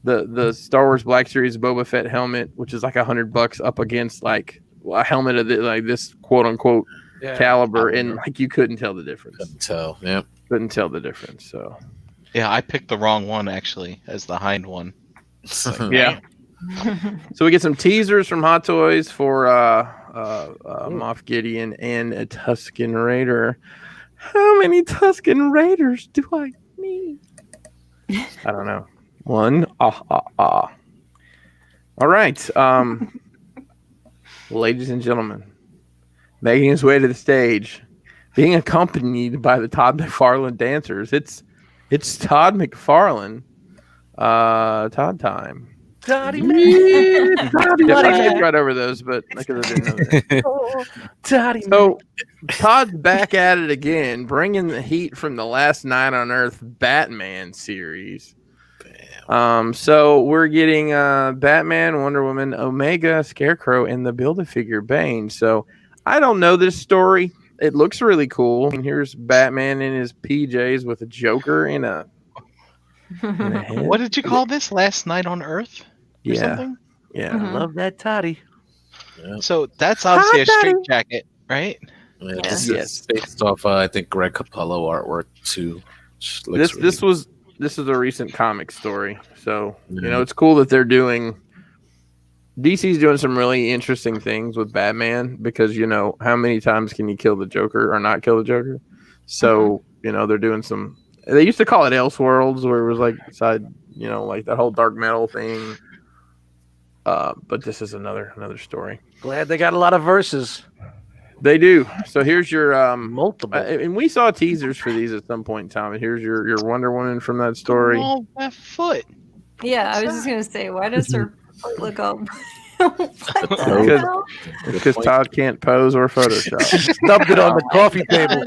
the Star Wars Black Series Boba Fett helmet, which is like $100 up against like a helmet of this quote unquote caliber, and like you couldn't tell the difference. Couldn't tell the difference. So Yeah, I picked the wrong one actually as the hind one. yeah. So we get some teasers from Hot Toys for Moff Gideon and a Tusken Raider. How many Tusken Raiders do I need? I don't know. One. All right. Ladies and gentlemen, making his way to the stage, being accompanied by the Todd McFarlane dancers. It's Todd McFarlane. Todd time. Toddy Yeah, I skipped right over those, but because I didn't know that. Toddy So Todd's back at it again, bringing the heat from the Last Night on Earth Batman series. So we're getting Batman, Wonder Woman, Omega, Scarecrow, and the Build-A-Figure Bane. So I don't know this story. It looks really cool. And here's Batman in his PJs with a Joker in a head. What did you call this? Last Night on Earth? Or something? Yeah. I love that Toddy. So that's obviously a straight jacket, right? Yeah, this is based off, I think, Greg Capullo artwork too. This is a recent comic story, so it's cool that they're doing. DC's doing some really interesting things with Batman because how many times can you kill the Joker or not kill the Joker? So they're doing some. They used to call it Elseworlds, where it was like side, like that whole dark metal thing. But this is another story. Glad they got a lot of verses. They do. So here's your Multiple. and we saw teasers for these at some point in time. And here's your Wonder Woman from that story. Oh, that foot. Yeah, I was just gonna say, why does her foot look up? Because Todd can't pose or Photoshop. She stubbed it on the coffee table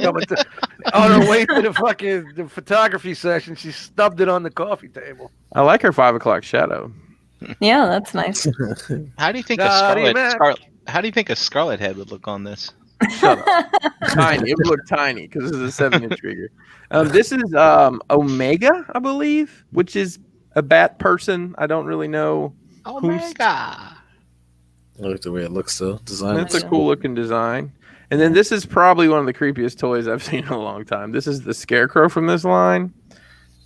on her way to the photography session. She stubbed it on the coffee table. I like her 5 o'clock shadow. Yeah, that's nice. How do you think how do you think a Scarlet Head would look on this? Shut up. Tiny. It would look tiny because this is a 7-inch figure. This is Omega, I believe, which is a bat person. I don't really know. Omega. I like the way it looks though. Design. It's a cool looking design. And then this is probably one of the creepiest toys I've seen in a long time. This is the Scarecrow from this line.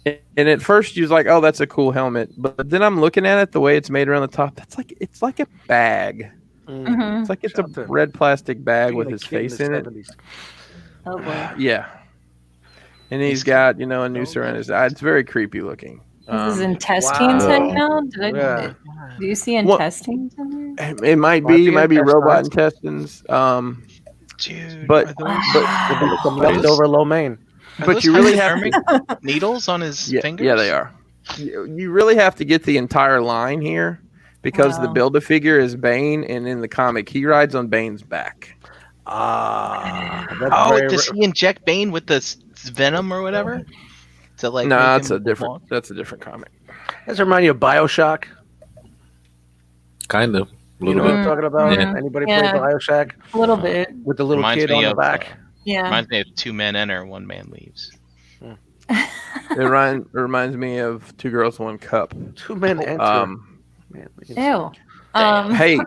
And at first you was like, oh, that's a cool helmet. But then I'm looking at it, the way it's made around the top. It's like a bag. Mm-hmm. It's like it's a red plastic bag with his face in it. Oh boy. Yeah. And he's got, a noose around his eye. It's very creepy looking. His intestines hanging out? Do you see intestines in there? It might be robot intestines. Dude, but Some leftover lo mein. but you really have needles on his fingers? Yeah, they are. You really have to get the entire line here because the Build-A-Figure is Bane, and in the comic, he rides on Bane's back. Does he inject Bane with the venom or whatever? To like no, that's a different comic. Does it remind you of BioShock? Kind of. A You little know what bit. I'm talking about? Yeah. Anybody play BioShock? A little bit. With the little Reminds kid me on the of, back? Yeah. Reminds me of 2 men enter, 1 man leaves. It reminds me of 2 Girls, 1 Cup. 2 men enter. Ew. Hey,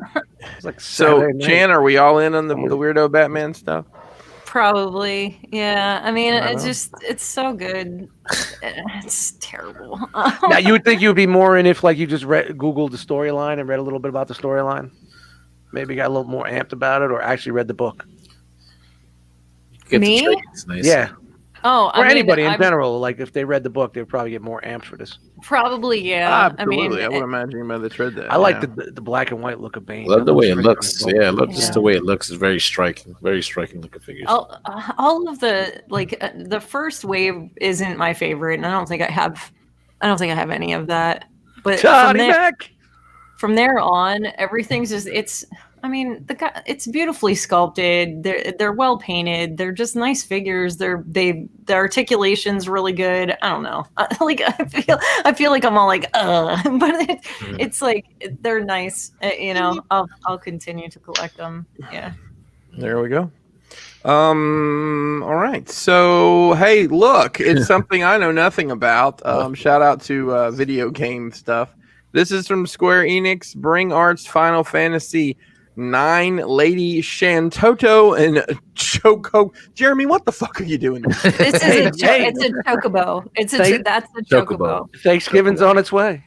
It's like so Saturday night. Chan, are we all in on the weirdo Batman stuff? Probably. Yeah. I mean, it's so good. It's terrible. Now, you would think you would be more in if, like, you just Googled the storyline and read a little bit about the storyline. Maybe got a little more amped about it, or actually read the book. Get the Me? trade. It's nice. Yeah, Oh, or anybody in I'm general. Like, if they read the book, they'd probably get more amped for this. probably, yeah. Absolutely. I would imagine you might have tried that. I like yeah. the black and white look of Bane. Love the way it pretty looks. cool. Yeah, just the way it looks is very striking. Very striking looking figures. all of the the first wave isn't my favorite, and I don't think I have any of that. But Johnny Mac! from there on, everything's just I mean, it's beautifully sculpted. They're well painted. They're just nice figures. The articulation's really good. I don't know. I feel like I'm all like, but it's like they're nice. I'll continue to collect them. Yeah. There we go. All right. So, hey, look, it's something I know nothing about. Shout out to video game stuff. This is from Square Enix, Bring Arts Final Fantasy 9 Lady Shantoto and Choco. Jeremy, what the fuck are you doing? This is it's a chocobo. That's the chocobo. Thanksgiving's on its way.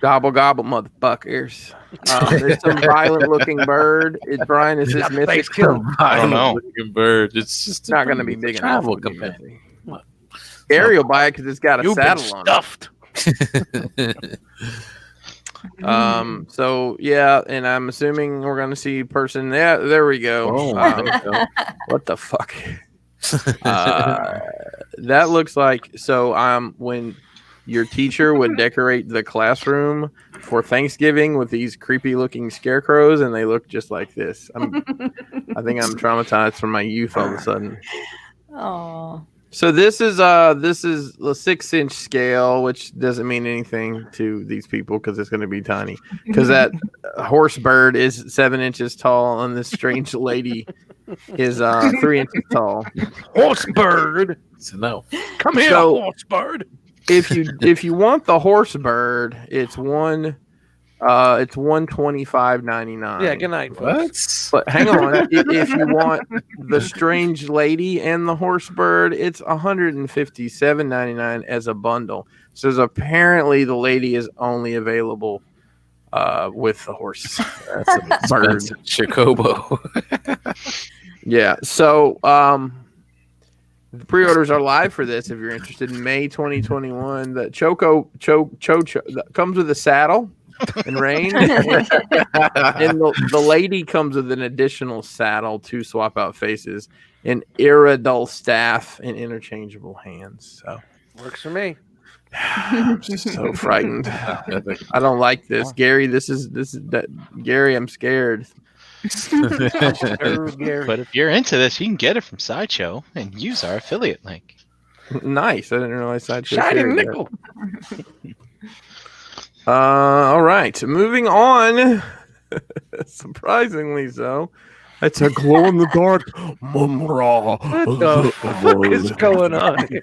Gobble gobble, motherfuckers. There's some violent looking bird. Brian, is this mythic? I don't know. Bird. It's just not going to be big enough. Travel companion. Gary will buy it because it's got a saddle on stuffed. So yeah, and I'm assuming we're gonna see a person. Yeah, there we go. What the fuck? That looks like when your teacher would decorate the classroom for Thanksgiving with these creepy looking scarecrows, and they look just like this. I think I'm traumatized from my youth all of a sudden. Oh. So this is a 6-inch scale, which doesn't mean anything to these people because it's going to be tiny. Because that horse bird is 7 inches tall, and this strange lady is 3 inches tall. Horse bird. So no. Come here, horse bird. If you want the horse bird, it's $125.99. Yeah, good night. What? But hang on, if you want the strange lady and the horse bird, it's $157.99 as a bundle. So apparently the lady is only available with the horse. That's a bird. Chocobo. Yeah. So the pre-orders are live for this. If you're interested, in May 2021. The Choco comes with a saddle and rein, and the lady comes with an additional saddle to swap out faces, an iridal staff, and interchangeable hands. So works for me. I'm just so frightened. I don't like this, Gary. This is Gary. I'm scared. But if you're into this, you can get it from Sideshow and use our affiliate link. Nice. I didn't realize Sideshow. Shining nickel. All right. Moving on. Surprisingly so. It's a glow in the dark Mumra. What the fuck is going on here?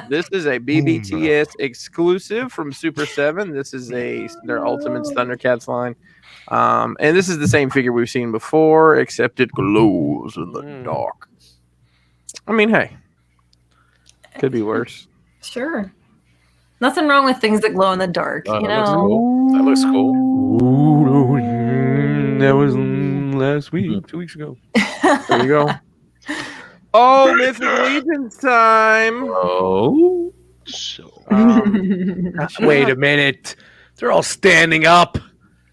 This is a BBTS exclusive from Super 7. This is their Ultimates Thundercats line. And this is the same figure we've seen before, except it glows in the dark. I mean, hey, could be worse. Sure. Nothing wrong with things that glow in the dark, you know. That looks cool. Ooh, that was last week, 2 weeks ago. There you go. Oh, Mythic Legion's time. Oh. So Wait a minute. They're all standing up.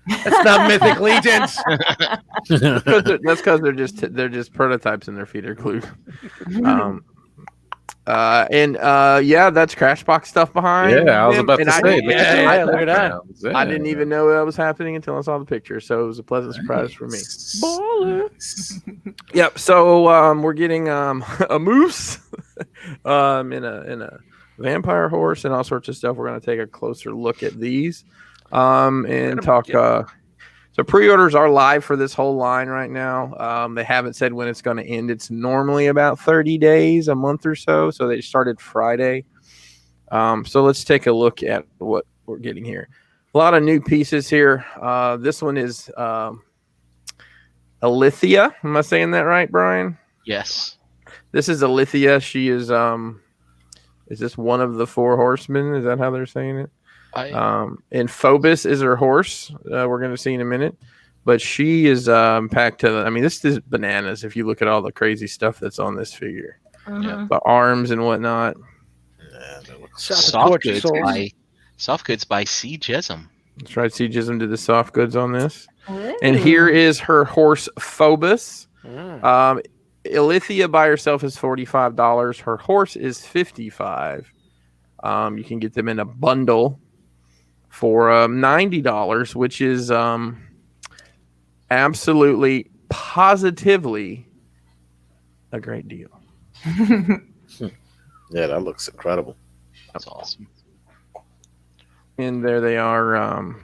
That's not Mythic Legions. That's because they're just prototypes and their feet are glued. That's Crashbox stuff behind. Yeah, I was about to say. look at that. I didn't even know that was happening until I saw the picture, so it was a pleasant surprise for me. Yep. So we're getting a moose, in a vampire horse, and all sorts of stuff. We're going to take a closer look at these, and talk. So pre-orders are live for this whole line right now. They haven't said when it's going to end. It's normally about 30 days, a month or so. So they started Friday. So let's take a look at what we're getting here. A lot of new pieces here. This one is Alithia. Am I saying that right, Brian? yes. This is Alithia. She is this one of the 4 horsemen? Is that how they're saying it? And Phobos is her horse. We're going to see in a minute, but she is packed to. This is bananas. If you look at all the crazy stuff that's on this figure, the arms and whatnot. Yeah, that looks Soft goods by C. Jesum. Let's try to see Jism did the soft goods on this. And here is her horse Phobos. Alithia by herself is $45. Her horse is $55. You can get them in a bundle for $90, which is absolutely, positively a great deal. Yeah, that looks incredible. That's awesome. And there they are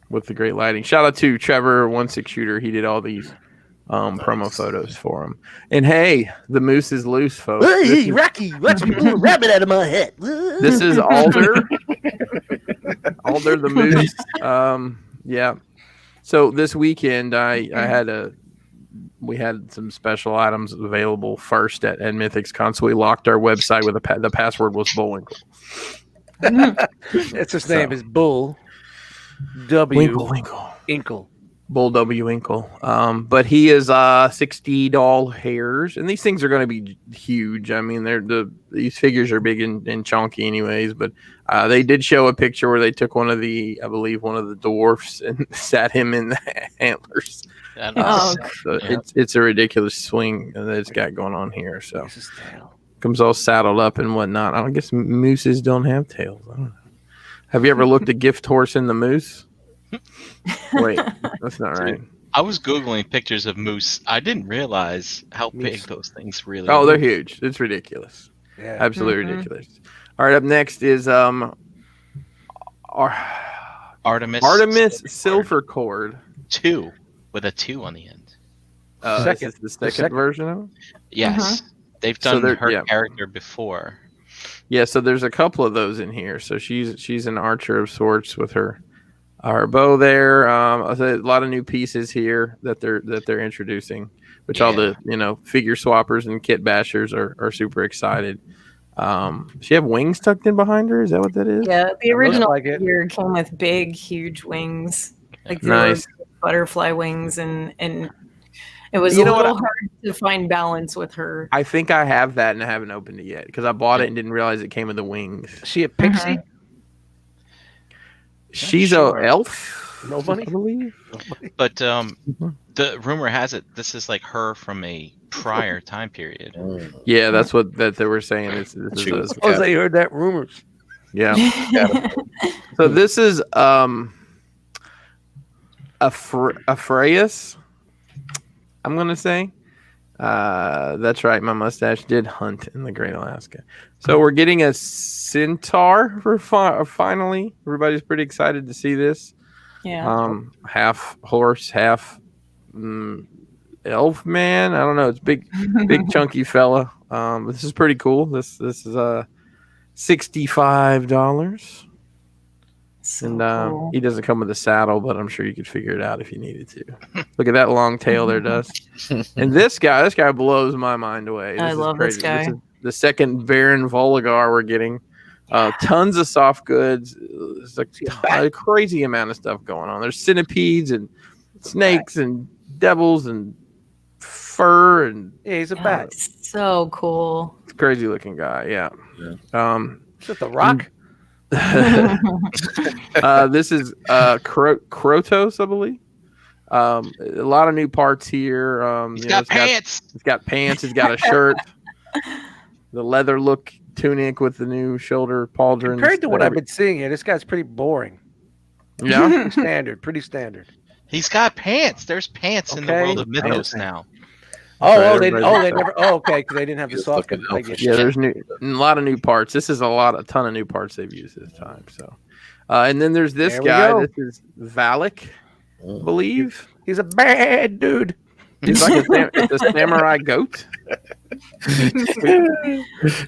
with the great lighting. Shout out to Trevor 16 Shooter. He did all these promo photos for him. And hey, the moose is loose, folks. Hey, Rocky, watch me pull a rabbit out of my head. This is Alder. Alder the moose. Yeah. So this weekend we had some special items available first at Mythic's Con, so we locked our website with the password was Bullwinkle. It's his name is Bull W Winkle. Inkle. Bull W Winkle. But he is 60 doll hairs, and these things are going to be huge. I mean, these figures are big and chunky, anyways. But they did show a picture where they took one of the dwarfs and sat him in the antlers. That So yeah. it's a ridiculous swing that it's got going on here. So This is tail. comes all saddled up and whatnot. I guess mooses don't have tails. I don't know. Have you ever looked at Gift Horse in the Moose? Wait, that's not right. I was Googling pictures of moose. I didn't realize how big Moose. those things really Oh, are. they're huge. It's ridiculous. Yeah. Absolutely Mhm. ridiculous. All right, up next is Artemis Silver Cord. 2 with a 2 on the end. This is the second version of it? Yes. They've So done her yeah. character before. Yeah, so there's a couple of those in here. So she's an archer of sorts with her bow there. A lot of new pieces here that they're introducing, which all the figure swappers and kit bashers are super excited. She have wings tucked in behind her. Is that what that is? Yeah, the It looks original like it. figure came with big, huge wings, like they Nice. were butterfly wings, and it was You a know what little hard to find balance with her. I think I have that and I haven't opened it yet because I bought it and didn't realize it came with the wings. She a pixie? She's sure. a elf. Nobody? I believe. But the rumor has it this is like her from a prior time period. Yeah, that's what they were saying. This She was is Oh, they heard that rumors. yeah. So this is a Freyas. I'm gonna say. That's right. My mustache did hunt in the Great Alaska. So we're getting a centaur for finally. Everybody's pretty excited to see this. Yeah. Half horse, half elf man. I don't know. It's big chunky fella. This is pretty cool. This is $65. So And cool. he doesn't come with a saddle, but I'm sure you could figure it out if you needed to. Look at that long tail there, Dust. And this guy blows my mind away. I is love this crazy. guy. This is the second Baron Voligar we're getting. Tons of soft goods. It's a crazy amount of stuff going on. There's centipedes and snakes and devils and fur and Yeah, he's a Yeah, bat. it's so cool. it's a crazy looking guy. Yeah. Is it the Rock? This is Krotos, I believe. A lot of new parts here. He's got pants. He's got pants. He's got a shirt. The leather look tunic with the new shoulder pauldrons. Compared to what I've been seeing here, this guy's pretty boring. Yeah. Pretty standard. He's got pants. There's pants in the Okay. world of Mythos now. They never. Oh, okay, because they didn't have the Just soft. looking I out get for you. Yeah, there's a lot of new parts. This is a ton of new parts they've used this time. So, and then there's this There we guy. go. This is Valak, I believe. He's a bad dude. He's like a samurai goat.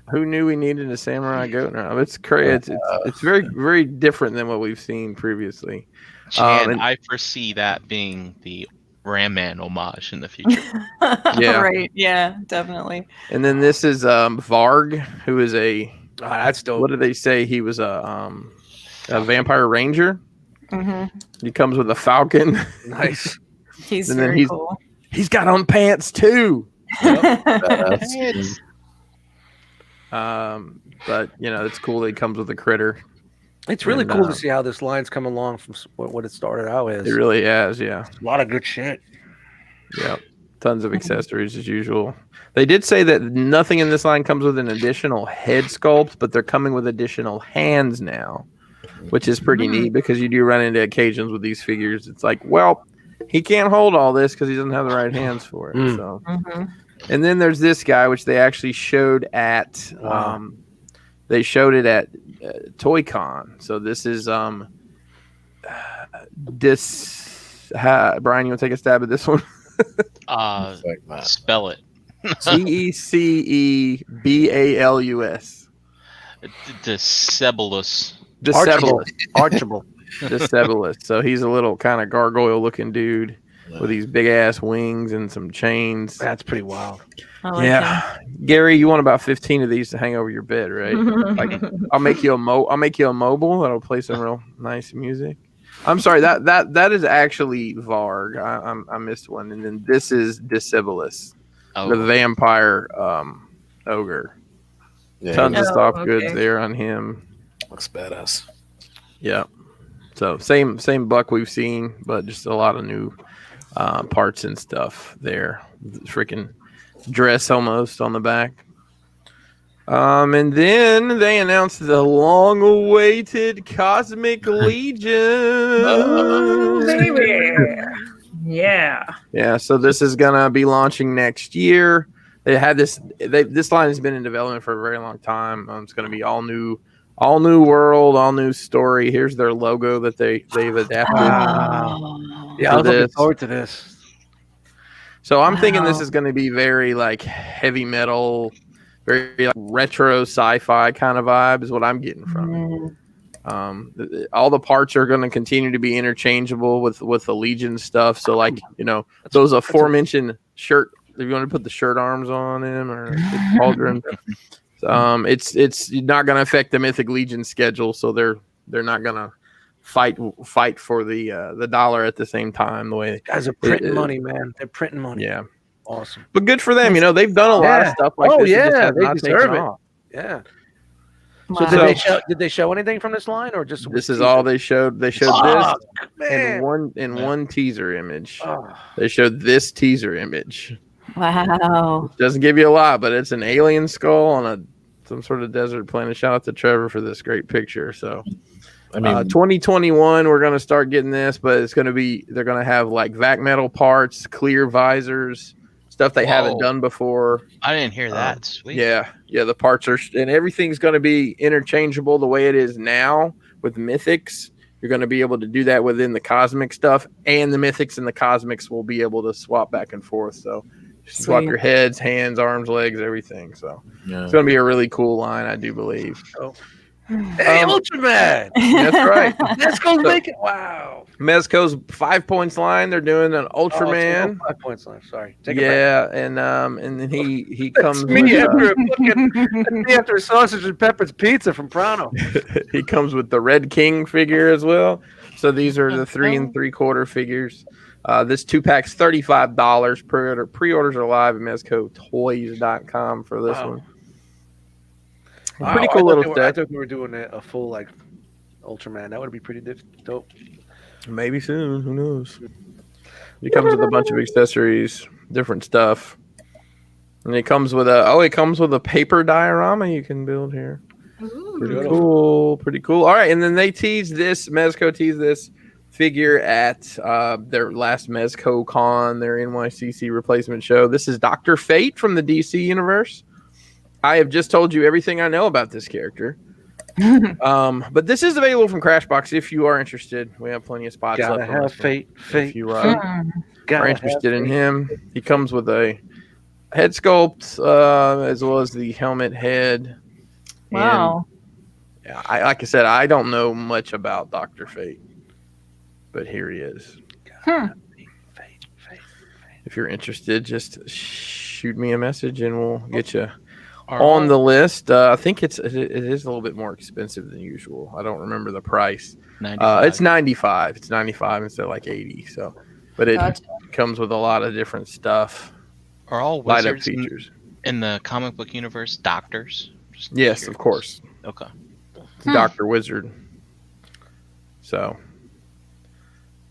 Who knew we needed a samurai goat? No, it's crazy. It's very, very different than what we've seen previously. And and- I foresee that being the Ram Man homage in the future. Yeah. Right. Yeah, definitely. And then this is Varg, who is a Oh, that's dope. what did they say? He was a vampire ranger. Hmm. He comes with a falcon. Nice. He's And then very he's- cool. He's got on pants too. Pants. But it's cool that he comes with a critter. It's really And, cool to see how this line's come along from what it started out as. It really has, yeah. A lot of good shit. Yeah. Tons of accessories as usual. They did say that nothing in this line comes with an additional head sculpt, but they're coming with additional hands now, which is pretty neat because you do run into occasions with these figures. It's like, well, he can't hold all this because he doesn't have the right hands for it. Mm. So, Mhm. and then there's this guy, which they actually showed at Wow. they showed it at ToyCon. So this is Brian, you want to take a stab at this one? Spell it. Ceeceballus. Decebulus. Archibald. Decebulus. So he's a little kind of gargoyle looking dude with these big ass wings and some chains. That's pretty wild. I like Yeah, Gary, you want about 15 of these to hang over your bed, right? him. Like, I'll make you a mobile that'll play some real nice music. I'm sorry, that is actually Varg. I missed one, and then this is Decebulus, the vampire ogre. Yeah, Tons of Oh, soft okay. goods there on him. looks badass. Yeah. So same buck we've seen, but just a lot of new parts and stuff there. Freaking dress almost on the back. And then they announced the long-awaited Cosmic Legion. Baby. Yeah. Yeah, so this is gonna be launching next year. They had this. This line has been in development for a very long time. It's gonna be all new world, all new story. Here's their logo that they've adapted. Yeah, I was looking this. forward to this. So I'm thinking this Wow. is going to be very like heavy metal, very like, retro sci-fi kind of vibe is what I'm getting from it. All the parts are going to continue to be interchangeable with the Legion stuff. So like, those aforementioned shirt, if you want to put the shirt arms on him or the pauldron, it's not going to affect the Mythic Legion schedule. So they're not going to fight for the dollar at the same time. The way Guys are printing money, man. They're printing money. yeah. Awesome. But good for them. They've done a lot of stuff like Oh, this. It just yeah, has they not deserve taken it. off. Yeah. Wow. So did they show anything from this line or just This is all they showed. They showed Fuck, this man. one teaser image. Oh. They showed this teaser image. Wow. Doesn't give you a lot, but it's an alien skull on some sort of desert planet. Shout out to Trevor for this great picture. So, I mean, 2021, we're gonna start getting this, but it's gonna be they're gonna have like vac metal parts, clear visors, stuff they haven't Whoa. done before. I didn't hear that. Sweet. Yeah, the parts are, and everything's going to be interchangeable the way it is now with Mythics. You're going to be able to do that within the Cosmic stuff, and the Mythics and the Cosmics will be able to swap back and forth. So, swap Sweet. your heads, hands, arms, legs, everything. So, yeah. it's going to be a really cool line, I do believe. Hey, Ultraman! That's right. Let's go make it. Wow. Mezco's 5 points line. They're doing an Ultraman. 5 points left. Sorry. Take it back. Yeah, and then he comes. That's me with, after a sausage and peppers pizza from Prano. he comes with the Red King figure as well. So these are the 3 3/4 figures. This 2-pack's $35. Pre-orders are live at mezcotoys.com for this one. Pretty cool little I set. thought we were doing a full like Ultraman. That would be pretty dope. Maybe soon. Who knows? He comes with a bunch of accessories, different stuff, and it comes with a paper diorama you can build here. Pretty cool. All right, and then they Mezco teased this figure at their last Mezco Con, their NYCC replacement show. This is Dr. Fate from the DC universe. I have just told you everything I know about this character. But this is available from Crashbox if you are interested. We have plenty of spots Gotta left. have Fate. If you Gotta are interested in him, he comes with a head sculpt as well as the helmet head. Wow. And, yeah, like I said, I don't know much about Dr. Fate, but here he is. Fate. If you're interested, just shoot me a message and we'll get you on the list. I think it is a little bit more expensive than usual. I don't remember the price. 95. It's 95. It's 95 instead of like 80. So, but it Gotcha. comes with a lot of different stuff. Are all Light up wizards features. in the comic book universe doctors? Just Yes, curious. of course. Okay. Dr. Wizard. So,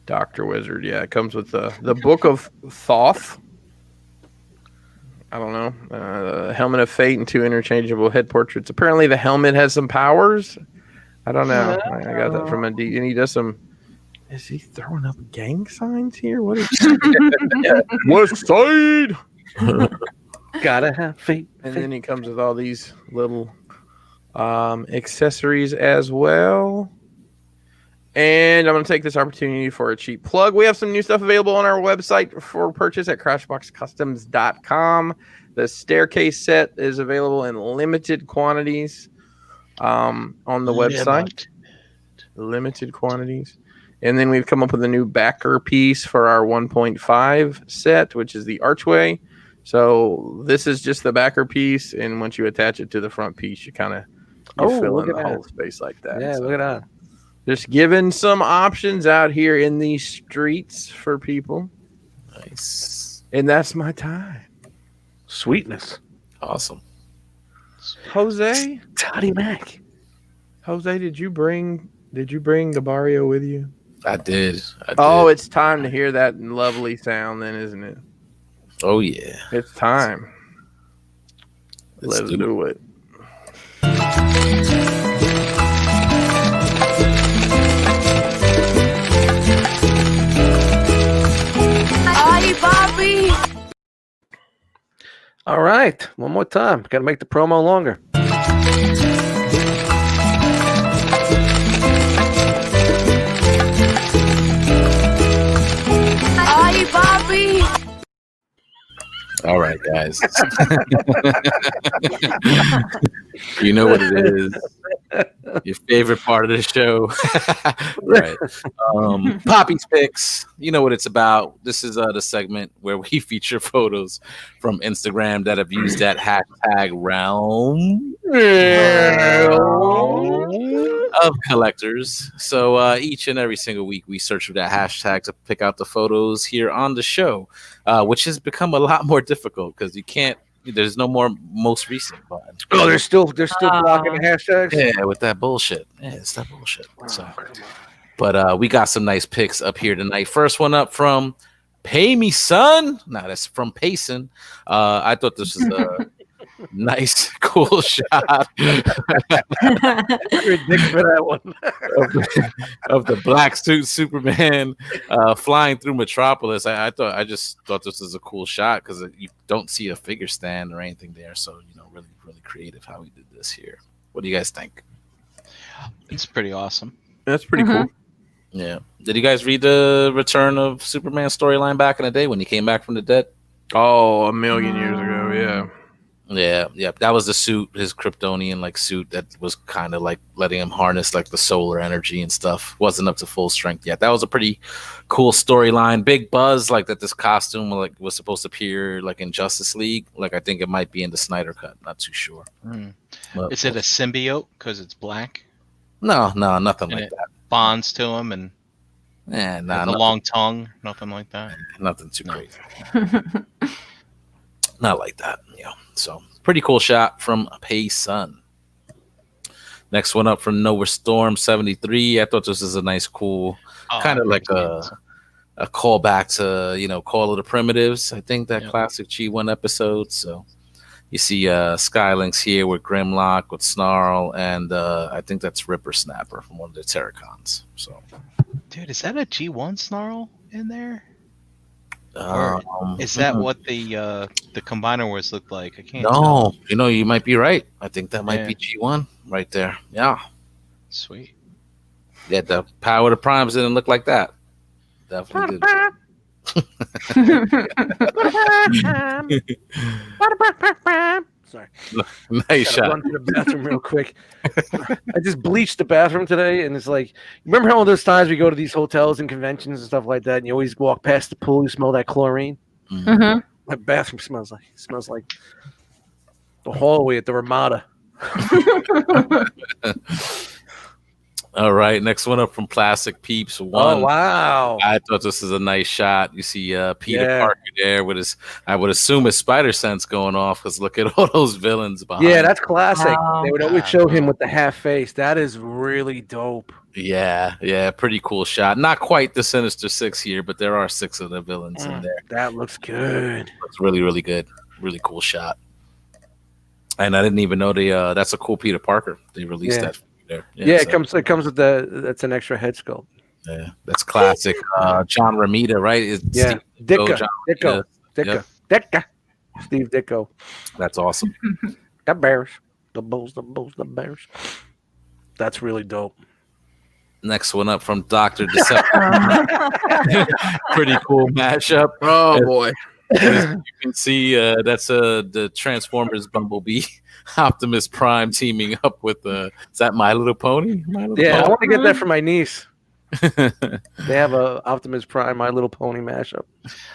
Dr. Wizard. Yeah, it comes with the Book of Thoth. I don't know. Helmet of Fate and 2 interchangeable head portraits. Apparently, the helmet has some powers. I don't know. I got that from and he does some Is he throwing up gang signs here? What is West Side? Gotta have faith. And then he comes with all these little accessories as well. And I'm going to take this opportunity for a cheap plug. We have some new stuff available on our website for purchase at crashboxcustoms.com. The staircase set is available in limited quantities on the website. Limited quantities. And then we've come up with a new backer piece for our 1.5 set, which is the archway. So this is just the backer piece, and once you attach it to the front piece, you kind of fill in the whole space like that. Yeah, so look at that. just giving some options out here in these streets for people. Nice. And that's my time. Sweetness. Awesome. Jose? Toddy Mac. Jose, did you bring the Barrio with you? I did. Oh, it's time to hear that lovely sound then, isn't it? Oh, yeah. It's time. Let's do it. Hi, Bobby. All right. One more time. Got to make the promo longer. Hi, Bobby. All right, guys. You know what it is. Your favorite part of the show. Right. Poppy's Picks. You know what it's about. This is the segment where we feature photos from Instagram that have used that hashtag realm of collectors. So each and every single week we search for that hashtag to pick out the photos here on the show, which has become a lot more difficult because you can't. There's no more most recent button. Oh, they're still blocking the hashtags. Yeah, with that bullshit. Yeah, it's that bullshit. So, but we got some nice picks up here tonight. First one up from Pay Me Son. No, that's from Payson. I thought this was a nice, cool shot Ridiculous for that one. of the black suit Superman flying through Metropolis. I just thought this was a cool shot because you don't see a figure stand or anything there. So really, really creative how he did this here. What do you guys think? It's pretty awesome. That's pretty cool. Yeah. Did you guys read the Return of Superman storyline back in the day when he came back from the dead? Oh, a million years ago, yeah. Yeah. That was the suit, his Kryptonian suit that was kind of like letting him harness the solar energy and stuff. Wasn't up to full strength yet. That was a pretty cool storyline. Big buzz that this costume was supposed to appear in Justice League. I think it might be in the Snyder cut. Not too sure. Is it a symbiote because it's black? No, nothing And like that. Bonds to him and Yeah, the long tongue, nothing like that. Nothing too crazy. Not like that. Yeah. So pretty cool shot from Pay Sun. Next one up from Nova Storm 73. I thought this was a nice, cool, kind of like a callback to Call of the Primitives. I think that classic G1 episode. So you see Skylinks here with Grimlock, with Snarl, and I think that's Ripper Snapper from one of the Terracons. So, dude, is that a G1 Snarl in there? Or is that what the Combiner Wars looked like? I can't tell. No, you might be right. I think that might be G1 right there. Yeah. Sweet. Yeah, the Power of the Primes didn't look like that. Definitely did. Sorry. Nice shot. Run to the bathroom real quick. I just bleached the bathroom today, and it's remember how all those times we go to these hotels and conventions and stuff like that, and you always walk past the pool, you smell that chlorine. Mm-hmm. My bathroom smells like the hallway at the Ramada. All right, next one up from Plastic Peeps. Oh, wow. I thought this was a nice shot. You see Peter Parker there with his, I would assume his spider sense going off because look at all those villains behind. Yeah, that's classic. Wow. They would always show him with the half face. That is really dope. Yeah, pretty cool shot. Not quite the Sinister Six here, but there are 6 of the villains in there. That looks good. Looks really, really good. Really cool shot. And I didn't even know that's a cool Peter Parker. They released that there. Yeah, so. It comes with that's an extra head sculpt. Yeah, that's classic. John Romita, right? Yeah, Steve Dicka, John Dicko, Romita. Dicka, Steve Dicko. That's awesome. The Bears, the Bulls, the Bears. That's really dope. Next one up from Dr. Deception. Pretty cool mashup. Oh boy. As you can see, that's the Transformers Bumblebee Optimus Prime teaming up with is that My Little Pony? My Little Yeah, I Pony? want to get that for my niece. They have a Optimus Prime, My Little Pony mashup.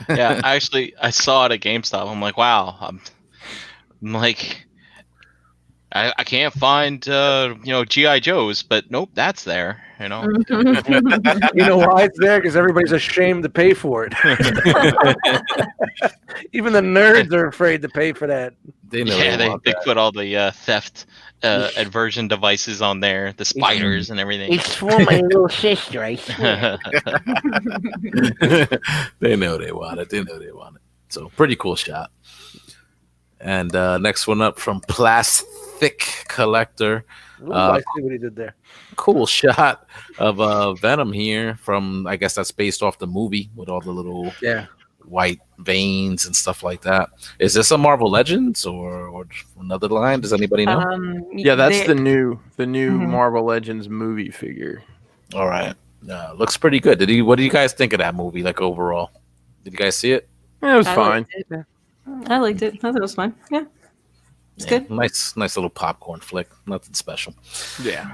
Yeah, actually, I saw it at GameStop. I'm like, wow. I'm like, I can't find GI Joes, but nope, that's there. You know, You know why it's there? Because everybody's ashamed to pay for it. Even the nerds are afraid to pay for that. They know yeah, they want they that. put all the theft aversion devices on there, the spiders and everything. It's for my little sister, I swear. They know they want it. They know they want it. So pretty cool shot. And next one up from Plastic Collector. Ooh, I see what he did there. Cool shot of Venom here from, I guess that's based off the movie with all the little white veins and stuff like that. Is this a Marvel Legends or another line? Does anybody know? Yeah, that's the new Marvel Legends movie figure. All right. Looks pretty good. What do you guys think of that movie, like overall? Did you guys see it? Yeah, it was fine. I liked it. I thought it was fun. Yeah. It's good. Nice little popcorn flick. Nothing special. Yeah.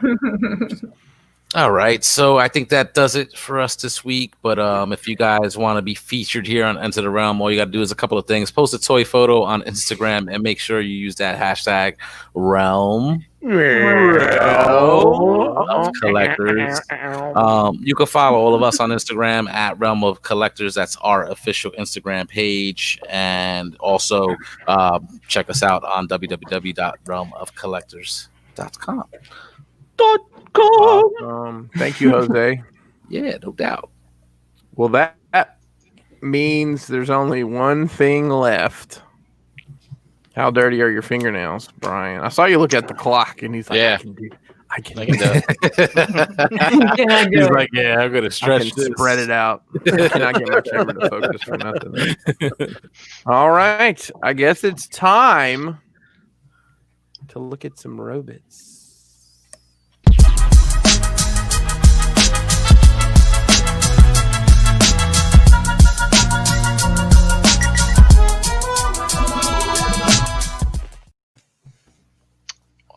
All right, so I think that does it for us this week. But if you guys want to be featured here on Enter the Realm, all you got to do is a couple of things. Post a toy photo on Instagram and make sure you use that hashtag Realm of Collectors. You can follow all of us on Instagram at Realm of Collectors. That's our official Instagram page. And also check us out on www.realmofcollectors.com. Thank you, Jose. Yeah, no doubt. Well, that means there's only one thing left. How dirty are your fingernails, Brian? I saw you look at the clock, and he's like, Yeah. I can I do can do it. He's like, yeah, I'm gonna I stretch can this. spread it out. I cannot get my camera to focus for nothing. All right. I guess it's time to look at some robots.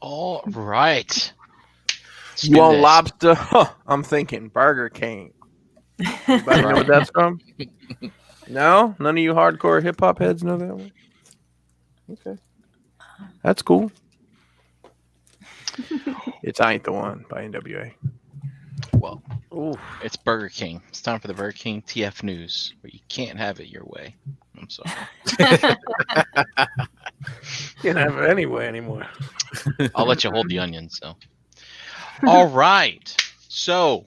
All right. Let's You do want this. lobster? Huh, I'm thinking Burger King. Anybody know what that's from? No? None of you hardcore hip hop heads know that one? Okay. That's cool. It's I Ain't the One by NWA. Well, Ooh. it's Burger King. It's time for the Burger King TF News, where you can't have it your way. I'm sorry. Can't have it anyway anymore. I'll let you hold the onion. So, all right. So,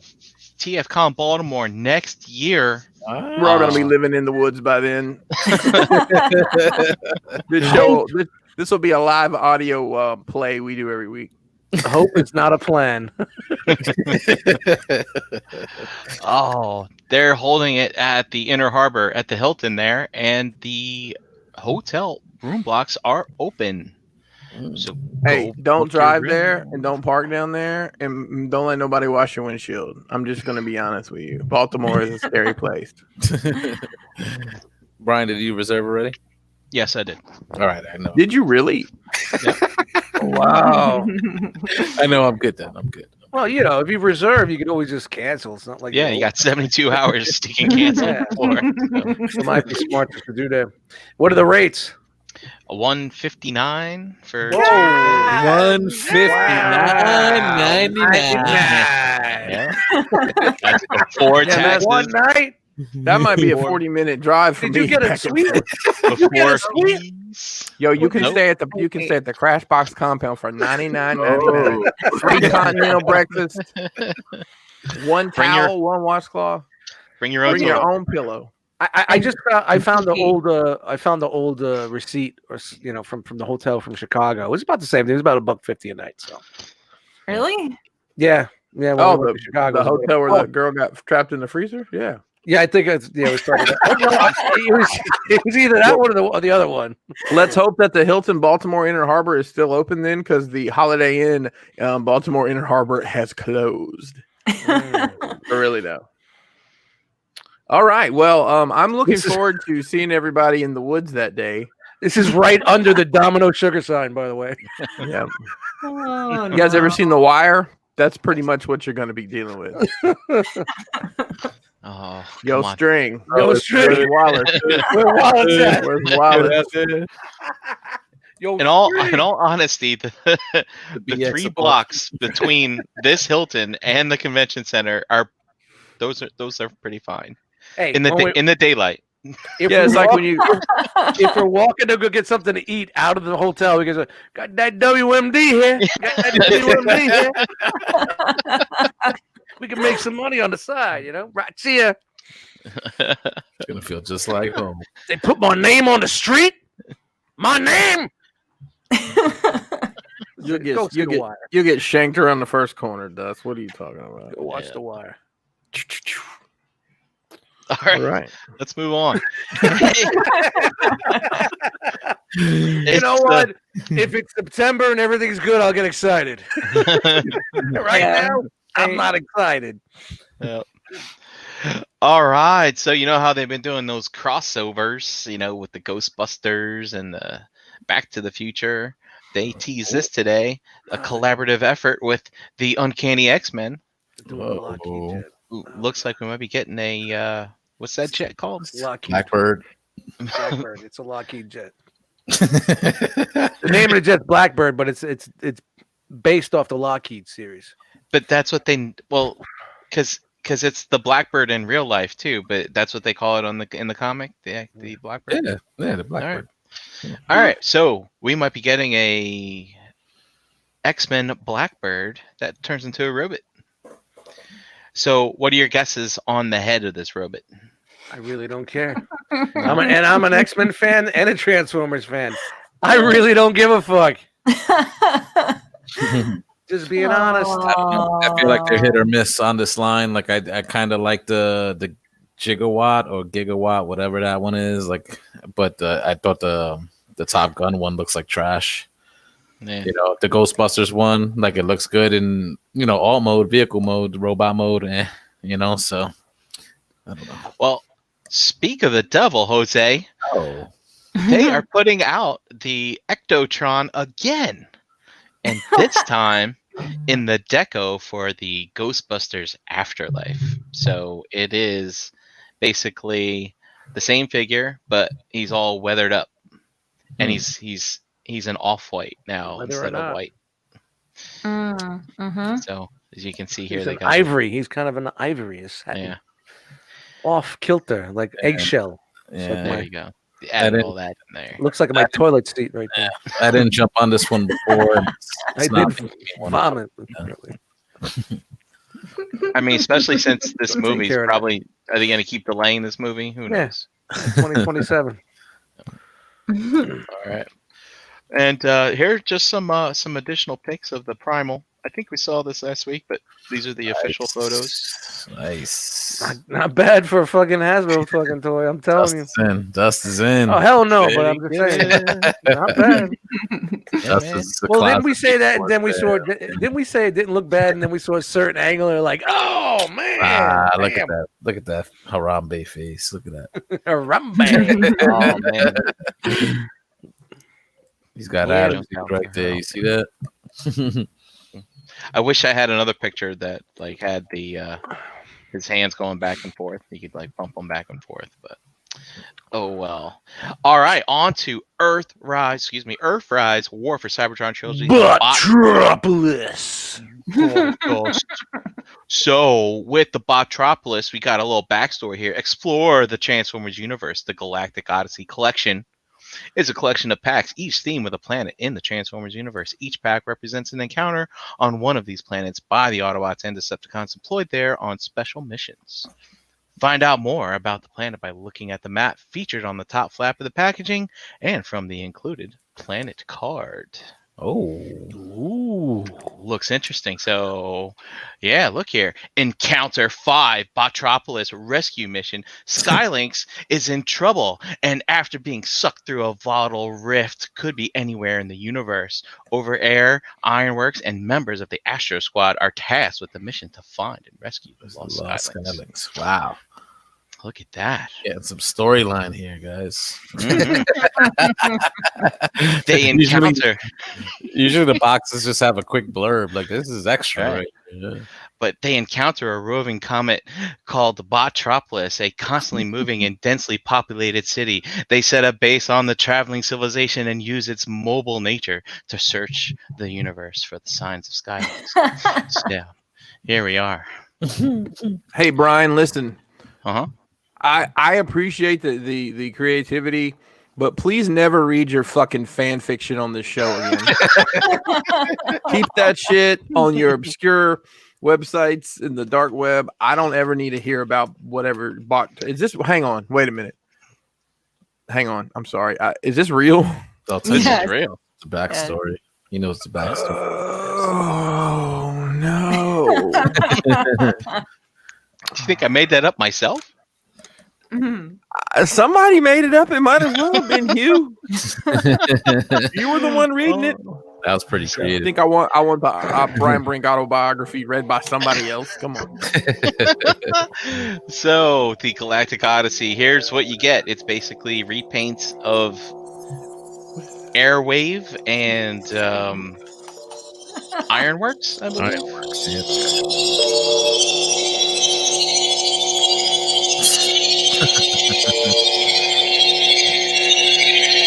TFCon Baltimore next year. We're all gonna be living in the woods by then. This will be a live audio play we do every week. I hope it's not a plan. Oh, they're holding it at the Inner Harbor at the Hilton there, and the hotel room blocks are open. So Hey, go don't book your drive room. there and don't park down there and don't let nobody wash your windshield. I'm just gonna be honest with you. Baltimore is a scary place. Brian, did you reserve already? Yes, I did. All right, I know. Did you really? Wow. I know. I'm good then. I'm good. Well, you know, if you reserve, you can always just cancel. It's not like Yeah, you got 72 hours to can cancel Yeah. before. It might be smart just to do that. What are the rates? A 159 for $159.99. yeah. That's before Yeah, taxes. One night? That might be a 40-minute drive for Did me. you get a back and suite? forth. Before sweet- fees. Yo, you can Nope. stay at the Crash Box compound for $99.99. Free continental breakfast. One Bring your- towel, one washcloth. Bring your own. Bring your toilet. own pillow. I just I found the old receipt from the hotel from Chicago. It was about the same thing. It was about $1.50 a night. So Really? yeah, Yeah. Oh, we went to Chicago. the hotel where the girl got trapped in the freezer. Yeah. Yeah, I think it was talking about. It was either that one or the other one. Let's hope that the Hilton Baltimore Inner Harbor is still open then, because the Holiday Inn Baltimore Inner Harbor has closed. I really know. All right. Well, I'm looking forward to seeing everybody in the woods that day. This is right under the Domino sugar sign, by the way. Yeah. Oh, You guys ever seen The Wire? That's pretty much what you're going to be dealing with. Oh, Yo, come on. String. Yo, String. Where's Wallace? Where Wallace at? Where's Wallace? Yo, In all honesty, the BX 3 support. blocks between this Hilton and the convention center are pretty fine hey, in the daylight. Yeah, it's like when you if we're walking to go get something to eat out of the hotel, we can say, "Got that WMD here? Got that WMD here?" We can make some money on the side, right here. It's gonna feel just like home. They put my name on the street. My name. Go see The Wire. you'll get shanked around the first corner, Dust. What are you talking about? Go watch The Wire. All right, All right. let's move on. You know what? If it's September and everything's good, I'll get excited. Now, I'm not excited. Yep. All right. So you know how they've been doing those crossovers, with the Ghostbusters and the Back to the Future. They tease this today, a collaborative effort with the Uncanny X-Men. Whoa. Looks like we might be getting a what's that jet called? Lockheed. Blackbird. Blackbird. It's a Lockheed jet. The name of the jet's Blackbird, but it's based off the Lockheed series. But that's what because it's the Blackbird in real life too. But that's what they call it in the comic, the Blackbird. Yeah, the Blackbird. All right, so we might be getting a X-Men Blackbird that turns into a robot. So, what are your guesses on the head of this robot? I really don't care. I'm an X-Men fan and a Transformers fan. I really don't give a fuck. Just being honest. I don't know. I feel like they're hit or miss on this line. Like I kind of like the gigawatt or gigawatt, whatever that one is. But I thought the Top Gun one looks like trash. Yeah. The Ghostbusters one, like it looks good in all mode, vehicle mode, robot mode, So I don't know. Well, speak of the devil, Jose. Oh, They are putting out the Ectotron again, and this time in the deco for the Ghostbusters Afterlife. So it is basically the same figure, but he's all weathered up, and he's an off-white now instead of white. So as you can see here, He's they an got ivory. He's kind of an ivory. yeah. Off kilter, like eggshell. yeah. There you go. Add all that in there. Looks like my toilet seat right there. I didn't jump on this one before. I did vomit. I mean, especially since this Take movie's care of probably are they going to keep delaying this movie? Who knows? 2027. All right. And here are just some additional pics of the Primal. I think we saw this last week, but these are the official photos. Nice. Not bad for a fucking Hasbro fucking toy. I'm telling you. Dust is in. Oh hell no! But I'm just saying, not bad. Dust is a Well, didn't classic we say that? And then we there. saw. Didn't we say it didn't look bad? And then we saw a certain angle. And like, oh man! Look at that! Look at that Harambe face! Look at that! Harambe. Oh man. He's got Yeah, attitude right there. You see that? I wish I had another picture that had the his hands going back and forth. You could bump them back and forth, but oh well. All right, on to Earthrise, War for Cybertron Trilogy. Botropolis. So with the Botropolis, we got a little backstory here. Explore the Transformers universe. The Galactic Odyssey collection is a collection of packs, each themed with a planet in the Transformers universe. Each pack represents an encounter on one of these planets by the Autobots and Decepticons employed there on special missions. Find out more about the planet by looking at the map featured on the top flap of the packaging and from the included planet card. Oh. Ooh. Looks interesting. So, yeah, look here. Encounter 5 Botropolis rescue mission. Skylynx is in trouble, and after being sucked through a volatile rift, could be anywhere in the universe. Over Air, Ironworks, and members of the Astro Squad are tasked with the mission to find and rescue the lost Skylynx. Skylynx. Wow. Look at that. Getting some storyline here, guys. Mhm. They encounter. Usually the boxes just have a quick blurb. Like, this is extra, right? Yeah. But they encounter a roving comet called the Botropolis, a constantly moving and densely populated city. They set up base on the traveling civilization and use its mobile nature to search the universe for the signs of Skylynx. So, yeah, here we are. Hey, Brian, listen. Uh-huh. I appreciate the creativity, but please never read your fucking fan fiction on this show again. Keep that shit on your obscure websites in the dark web. I don't ever need to hear about whatever bot. Is this? Hang on. Wait a minute. Hang on. I'm sorry. Is this real? I'll tell you Yes. it's real. The backstory. He knows the backstory. Oh no! Do you think I made that up myself? Mhm. Somebody made it up. It might as well have been you. You were the one reading it. That was pretty I creative. think I want the Brian Brink autobiography read by somebody else. Come on. So, the Galactic Odyssey, here's what you get. It's basically repaints of Airwave and Ironworks, I believe. Ironworks, yeah.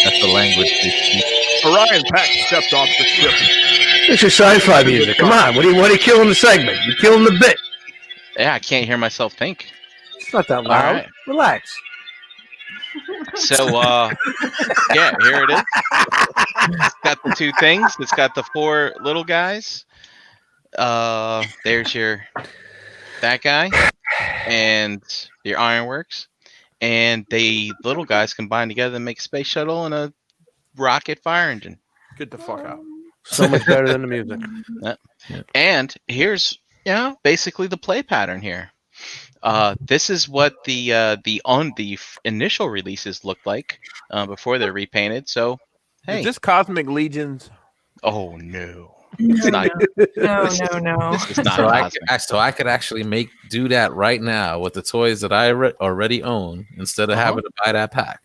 That's the language they speak. Orion Pack stepped off the ship. It's your sci-fi music. Come on, what are you killing the segment? You're killing the bit. Yeah, I can't hear myself think. It's not that loud. right. Relax. So, yeah, here it is. It's got the two things. It's got the 4 little guys. There's that guy and your Ironworks. And the little guys combine together and make a space shuttle and a rocket fire engine. Get the fuck out. So much better than the music. And here's basically the play pattern here. This is what the initial releases looked like before they're repainted. So hey, Is this Cosmic Legions? oh no, No, it's not. no, no. This is not. So Cosmic. I could actually do that right now with the toys that I already own instead of having to buy that pack.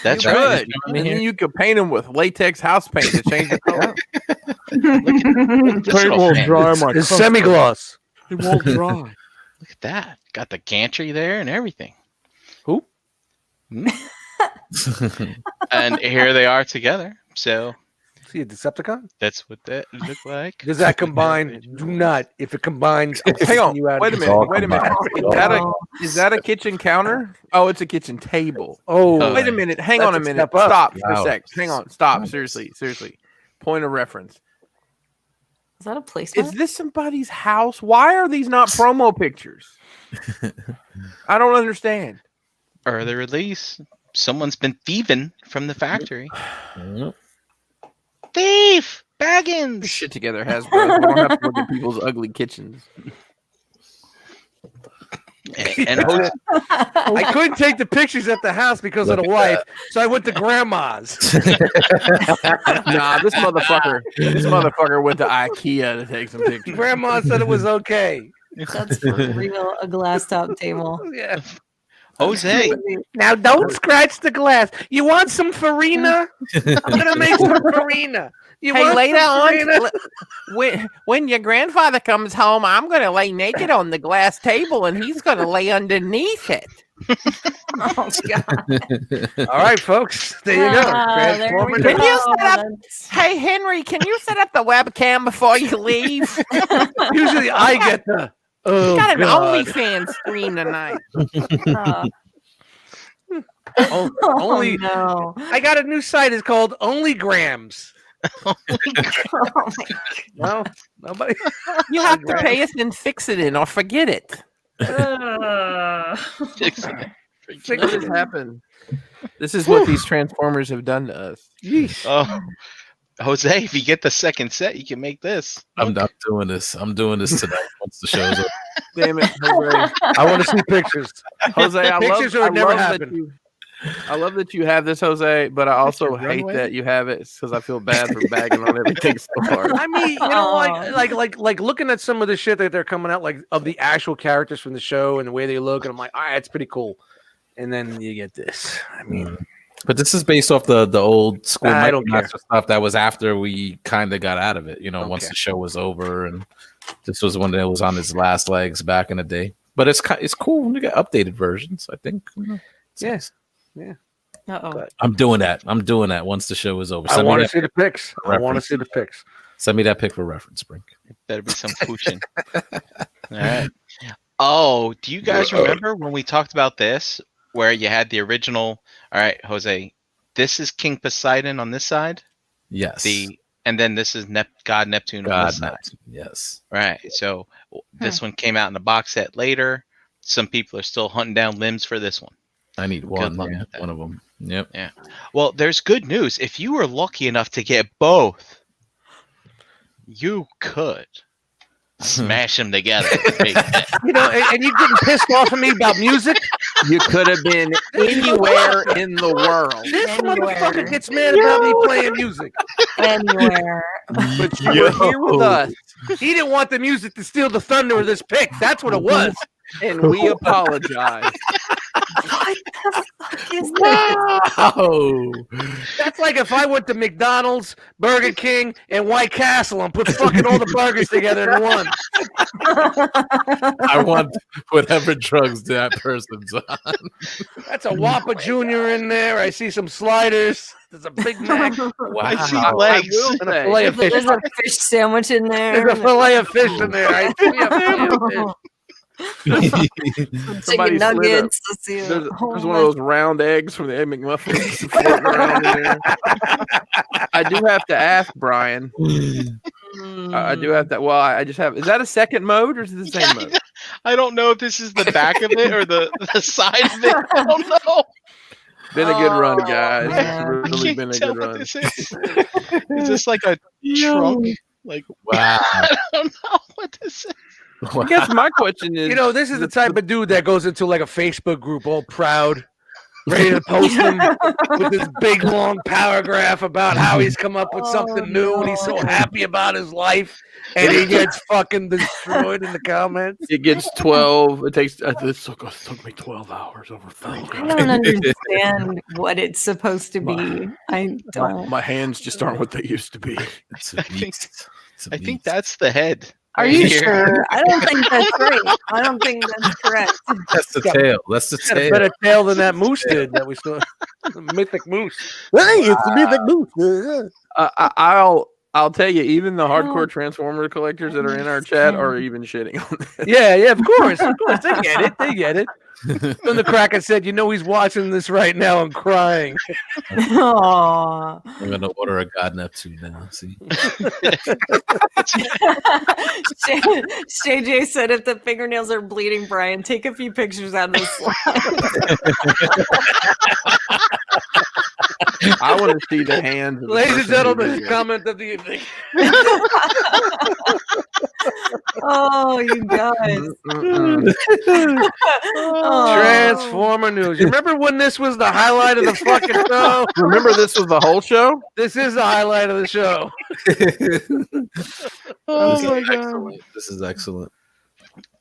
That's You right. could. And then you could paint them with latex house paint to change the color. This little fan. It's semi-gloss. It won't dry. Look at that. Got the gantry there and everything. Who? Hmm? And here they are together. So See a Decepticon? that's what that look like. Does that combine? Do not. If it combines, I'm Hang on. kicking you out Wait a of minute. all Wait a minute. combined. Is that a kitchen counter? Oh, it's a kitchen table. Oh, Wait a minute. Hang That's on a a minute. step up. Stop for a Wow. sec. Hang on. Stop. Seriously. Point of reference. Is that a place? Is this somebody's house? Why are these not promo pictures? I don't understand. Early release. Someone's been thieving from the factory. Yep. Thief! Get Baggins! shit together, Hasbro. We don't have to look at people's ugly kitchens. And I couldn't take the pictures at the house because of the Look at wife, so I went to grandma's. Nah, this motherfucker went to IKEA to take some pictures. Grandma said it was okay. That's for real a glass top table. Yeah. Jose, Now don't scratch the glass. You want some farina? I'm gonna make some farina. You Hey, want later some on, farina? when your grandfather comes home, I'm going to lay naked on the glass table, and he's going to lay underneath it. Oh god. All right, folks. There you go. Ah, there we Transformative. Can you go. set up- Hey, Henry, can you set up the webcam before you leave? Usually I get the. Oh, Got an God. OnlyFans stream tonight. Oh, Oh, only. no. I got a new site. It's called OnlyGrams. Oh my No, nobody. You have to pay us and fix it in or forget it. God. What has happened? This is what these Transformers have done to us. Yeesh. oh, Jose, if you get the second set, you can make this. I'm doing this. I'm doing this tonight once the show's over. Damn it, Jose. I want to see pictures. Jose, I Pictures love, would I never love that happen. you. I love that you have this, Jose, but I also your hate runway? that you have it because I feel bad for bagging on everything so hard. I mean, you know, like looking at some of the shit that they're coming out, like of the actual characters from the show and the way they look, and I'm like, all right, it's pretty cool. And then you get this. I mean, But this is based off the old school I don't Master stuff that was after we kind of got out of it. You know, Don't once care. the show was over, and this was when it was on its last legs back in the day. But it's cool when you get updated versions. I think. yes. Uh-oh. I'm doing that. I'm doing that once the show is over. I want to see the pics. I want to reference. see the pics. Send me that pic for reference, Brink. Better be some pooching. All right. Oh, do you guys remember when we talked about this, where you had the original? All right, Jose, this is King Poseidon on this side. Yes. And then this is God Neptune on God, this side. Neptune. Yes. Right. So this one came out in a box set later. Some people are still hunting down limbs for this one. I need one. luck Yeah, with that. one of them. Yep. Yeah. Well, there's good news. If you were lucky enough to get both, you could smash them together. You know, and you getting pissed off at me about music? You could have been anywhere in the world. This Anywhere. motherfucker gets mad about me playing music. Anywhere. But you were here with us, He didn't want the music to steal the thunder of this pick. That's what it was. and we apologize. What the fuck is this? Oh, That's like if I went to McDonald's, Burger King, and White Castle and put fucking all the burgers together in one. I want whatever drugs that person's on. That's a Whopper Jr. in there. I see some sliders. There's a Big Mac. Wow. I see I legs. will And a say, fillet of fish. There's a fish sandwich in there. There's a fillet of fish in there. I see a fillet of fish. Chicken Somebody slid up. nuggets. Let's see. there's one of those round eggs from the Egg McMuffins floating around in there. I do have to ask, Brian. I do have that. Well, I just have. Is that a second mode or is it the same mode? I don't know if this is the back of it or the side of it. I don't know. Been a good run, guys. man. It's I really can't been a tell good what run. this is. Is this like a trunk? Like, Wow. I don't know what this is. I guess my question is, You know, this is the type of dude that goes into like a Facebook group all proud, ready to post him with this big long paragraph about how he's come up with something new and he's so happy about his life, and he gets fucking destroyed in the comments. it gets 12. It takes. This took me 12 hours over 30. I don't understand what it's supposed to be. I don't. My hands just aren't what they used to be. It's a think- beast. It's a I think beast. that's the head. Are right you here. sure? I don't think that's right. I don't think that's correct. That's the tail. That's the Got a tail. better tail than that moose did that we saw. The mythic moose. Hey, it's the mythic moose. I'll tell you, even the hardcore Transformer collectors that are in our chat are even shitting on this. Yeah, of course. They get it. They get it. Then the Cracker said, "You know, he's watching this right now and crying." Aww. I'm gonna order a God Neptune now. See, JJ said if the fingernails are bleeding, Brian, take a few pictures out of the slide. I want to see the hands. Of the Ladies and person who gentlemen, did it. comment of the evening. Oh, you guys. Mm-mm. Oh. Transformer news. You remember when this was the highlight of the fucking show? Remember, this was the whole show. This is the highlight of the show. this is excellent. This is excellent.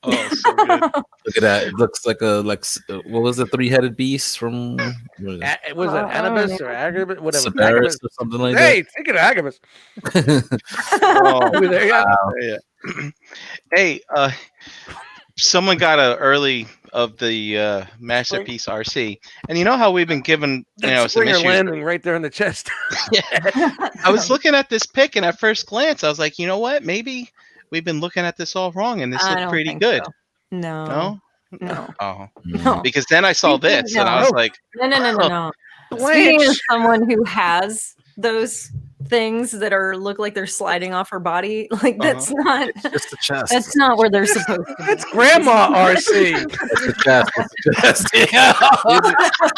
Oh, so good. Look at that. It looks like what was the three-headed beast from what is it? Was it Anubis or Agabus? Whatever. Sabaris or something like Hey, think of Agabus. that? Oh, Over there, yeah. yeah. Hey, someone got a early of the masterpiece RC, and you know how we've been given some Springer issues. landing right there in the chest. I was looking at this pic, and at first glance, I was like, you know what? Maybe we've been looking at this all wrong, and this I looked don't pretty think good. so. No. No? No. Oh, No. because then I saw this, and I was like, No. Speaking as someone who has those things that look like they're sliding off her body. Like that's not. It's just the chest. That's not where they're supposed to be. That's Grandma R.C. It's the chest. It's the chest.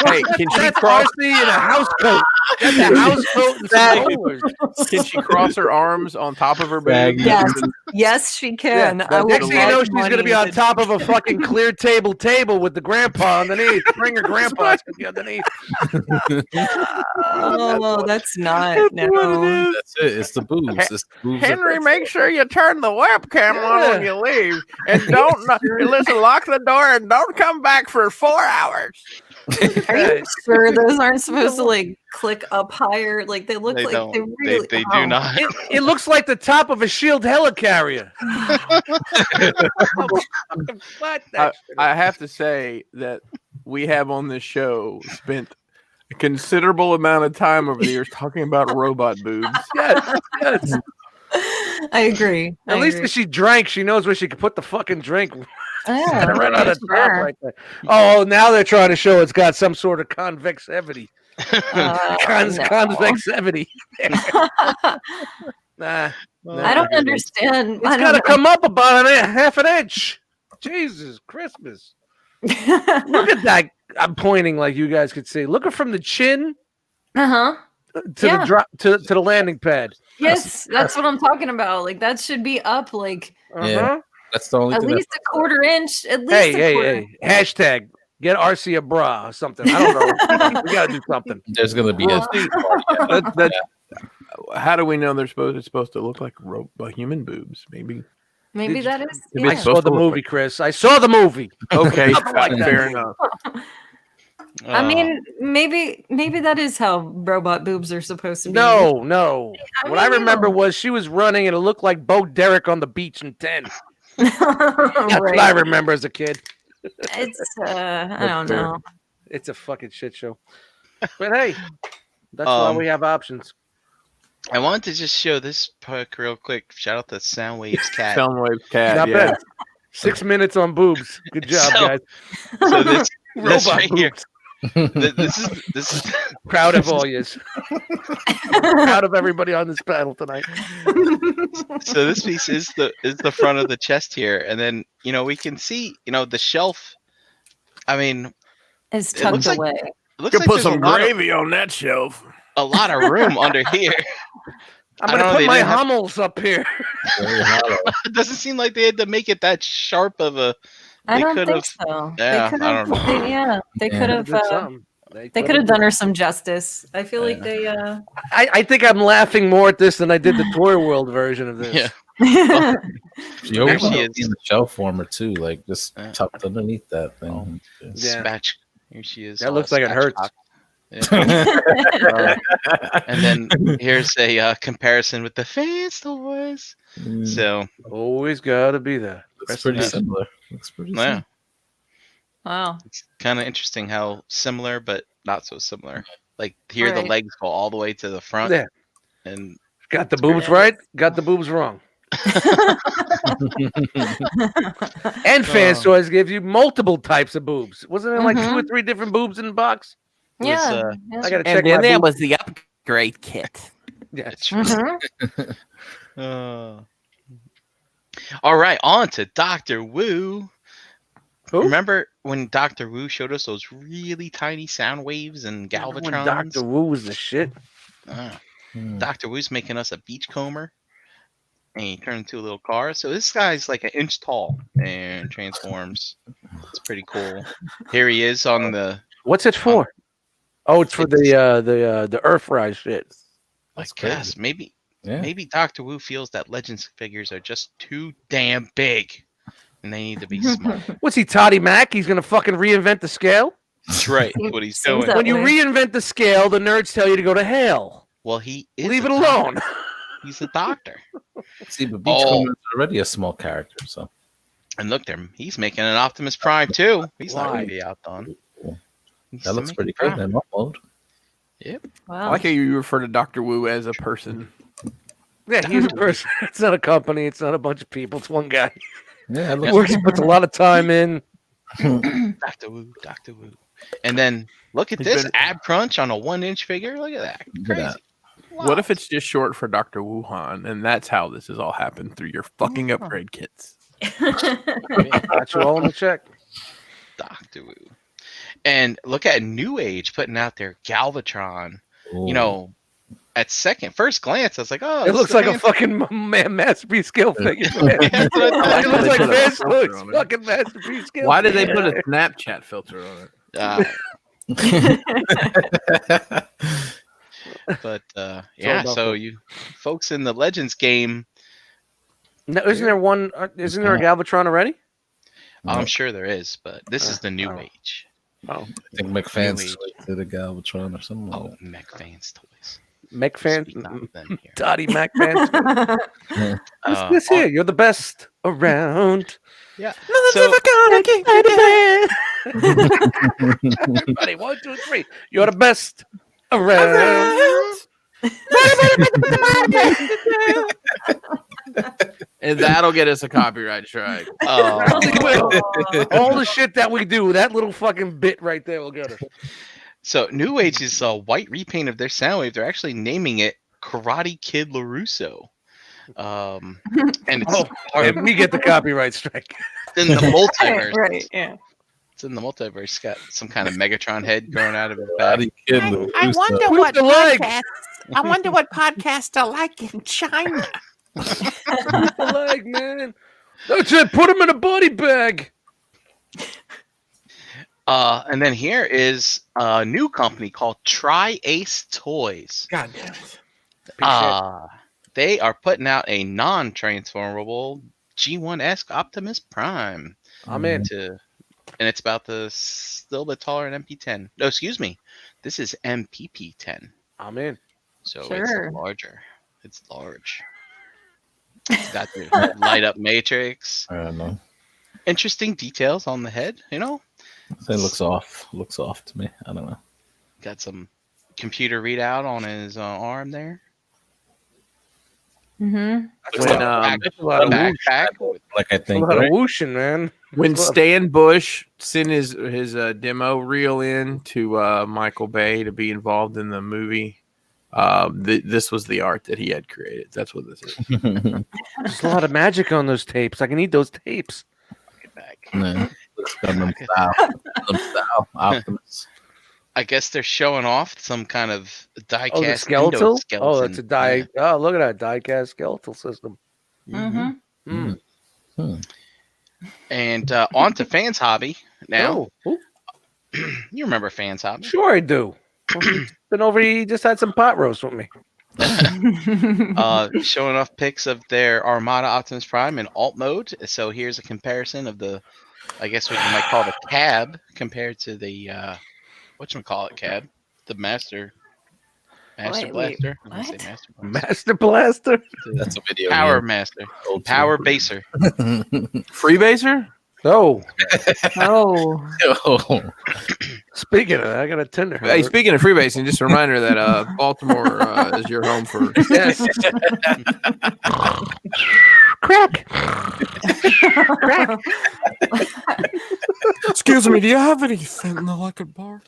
Hey, can she That's cross? R.C. in a house coat. Got the house coat and some rollers. Can she cross her arms on top of her bed? Yes, yes, she can. I would Next thing you know, love she's going to be money on top of a fucking clear table with the grandpa underneath. Bring her grandpa's going to be underneath. Oh, that's not. No. That's it. It's the boobs. It's the boobs. Henry, make sure you turn the webcam on when you leave, and don't listen. Lock the door and don't come back for 4 hours. Are you sure those aren't supposed to like click up higher? Like they look They like don't. they really. They do not. It looks like the top of a Shield helicarrier. I have to say that we have on this show spent a considerable amount of time over the years talking about robot boobs. Yes, yes. I agree. At least if she drank, she knows where she could put the fucking drink. Yeah, Right on the top sure. right there. Oh, now they're trying to show it's got some sort of convexivity. No. Convexivity. Nah. I don't understand. It's got to come up about half an inch. Jesus Christmas. Look at that. I'm pointing like you guys could see. Looking from the chin Uh-huh. to Yeah. the drop to the landing pad. Yes, that's what I'm talking about. Like that should be up like Yeah. That's the only at thing. least a quarter inch. At least Hey, a quarter. hey. Hashtag get RC a bra or something. I don't know. We got to do something. There's gonna be a. How do we know it's supposed to look like human boobs? Maybe. Maybe Did that is. Maybe I it's Yeah. saw supposed the to look movie, Chris. I saw the movie. Okay, Something like that. fair enough. I mean, maybe that is how robot boobs are supposed to be. No. I What I mean, remember no. was she was running and it looked like Bo Derek on the beach in 10. That's what I Right. remember as a kid. It's I don't know. It's a fucking shit show. But hey, that's why we have options. I wanted to just show this perk real quick. Shout out to Soundwave's cat. Soundwave cat. Not Yeah. bad. 6 minutes on boobs. Good job, So- guys. So this Robot right here. boobs. This is Proud of all yous. Proud of everybody on this panel tonight. so this piece is the front of the chest here, and then we can see the shelf. I mean, It's It looks tucked like- away. it looks Could like put there's some a lot of- gravy on that shelf. a lot of room under here. I'm I gonna don't know, put they my didn't have- hummels up here. It doesn't seem like they had to make it that sharp of a. I They don't could've- think so. Yeah, they could I have. don't know. They Yeah. could have. Did something. They could have done her some justice. I feel like they. I think I'm laughing more at this than I did the Toy World version of this. Yeah. You always There she have is. in the shelf warmer too, like just Yeah. tucked underneath that thing. Yeah. Spatch. Here she is. That all looks like it hurts. spatchcocked. Yeah. And then here's a comparison with the Fans toys. So Always gotta be there. Looks pretty similar. Looks pretty yeah, similar. Wow. it's kind of interesting how similar but not so similar. Like here, the Right. legs go all the way to the front, Yeah. and Got the boobs right, got the boobs wrong. And Fans Toys gives you multiple types of boobs. Wasn't it like 2 or 3 different boobs in the box? was, Yeah. I gotta check my And then there boobs. was the upgrade kit. Yeah. Mhm. All right, on to Dr. Wu. Who? Remember when Dr. Wu showed us those really tiny sound waves and When galvatrons? Dr. Wu was the shit. Dr. Wu's making us a beachcomber, and he turned into a little car. So this guy's like an inch tall and transforms. It's pretty cool. Here he is on the. What's it for? Oh, it's for the Earthrise shit. I That's crazy. guess maybe Yeah. maybe Dr. Wu feels that Legends figures are just too damn big, and they need to be small. What's he, Toddy Mac? He's gonna fucking reinvent the scale? That's right. What he's Seems doing. that When you way. reinvent the scale, the nerds tell you to go to hell. Well, he is. Leave a it doctor. alone. He's a doctor. See, but Oh. Beachcomber is already a small character, so And look there, he's making an Optimus Prime too. He's not going Why? to be outdone. He's that looks still pretty making good in what mode. I Wow. like how you refer to Dr. Wu as a person. Yeah, he's a person. It's not a company. It's not a bunch of people. It's one guy. Yeah, it He looks puts a lot of time in. Dr. Wu, Dr. Wu. And then look at He's this been- ab crunch on a 1-inch figure. Look at that. Look at Crazy. that. What if it's just short for Dr. Wuhan, and that's how this has all happened through your fucking upgrade kits? Got you all in the check. Dr. Wu. And look at New Age putting out their Galvatron. You know, at first glance, I was like, oh, It looks like a fucking masterpiece scale figure. It looks like Fans Toys fucking masterpiece scale. Why did they put a Snapchat filter on it? But yeah, so you folks in the Legends game. No, isn't there one? Isn't there a Galvatron already? I'm sure there is, but this is the New Age. I think McFan's to the Galvatron or something. Oh, McFan's toys. McFan, Dottie McFan. Yeah. This here, you're the best around. Yeah. Nothing's So- ever gonna keep you down. Everybody, 1, 2, 3. You're the best around. And that'll get us a copyright strike. Oh, All the shit that we do, that little fucking bit right there will get us. so New Age is a white repaint of their Soundwave. They're actually naming it Karate Kid LaRusso. And it's And we get the copyright strike. in the multiverse. Right, yeah. It's in the multiverse. It's got some kind of Megatron head growing out of his back. I wonder Who's what the leg? I wonder what podcasts are like in China. The leg, man. That's it. Put him in a body bag. And then here is a new company called Tri-Ace Toys. God damn it. They are putting out a non-transformable G1-esque Optimus Prime. I'm in. And it's about still a bit taller than MP10. No, excuse me. This is MPP10. I'm in. So Sure. it's larger. It's large. It's got the light up matrix. I don't know. Interesting details on the head, you know? It looks off. Looks off to me. I don't know. Got some computer readout on his arm there. Mm-hmm. When, That's a lot of whoosh. Backpack. Like I A think. lot of Right? whooshing, man. When Stan Bush sent his demo reel in to Michael Bay to be involved in the movie, this was the art that he had created. That's what this is. There's a lot of magic on those tapes. I can eat those tapes. Get back. No. Looks Gundam style. Gundam style. Optimus. I guess they're showing off some kind of die Oh, the cast skeletal? endoskeleton. Oh, it's a die. Yeah. Oh, look at that die-cast skeletal system. Mm-hmm. Mm. And on to Fans Hobby now. Oh, You remember Fans Hobby? sure I do. Been over. He just had some pot roast with me. Showing off pics of their Armada Optimus Prime in alt mode. So here's a comparison of the, I guess what you might call the cab compared to the whatchamacallit cab, the Master Wait, Blaster. I'm gonna say what? Master Blaster. Master Blaster. That's a video. Power game. Master. Old Power school. Baser. Freebaser? Oh, Oh. Oh. speaking of that, I got a tender. Hey, speaking of freebasing, just a reminder that Baltimore is your home for. Yes. Crack. Crack. Excuse me, do you have any fentanyl I could borrow?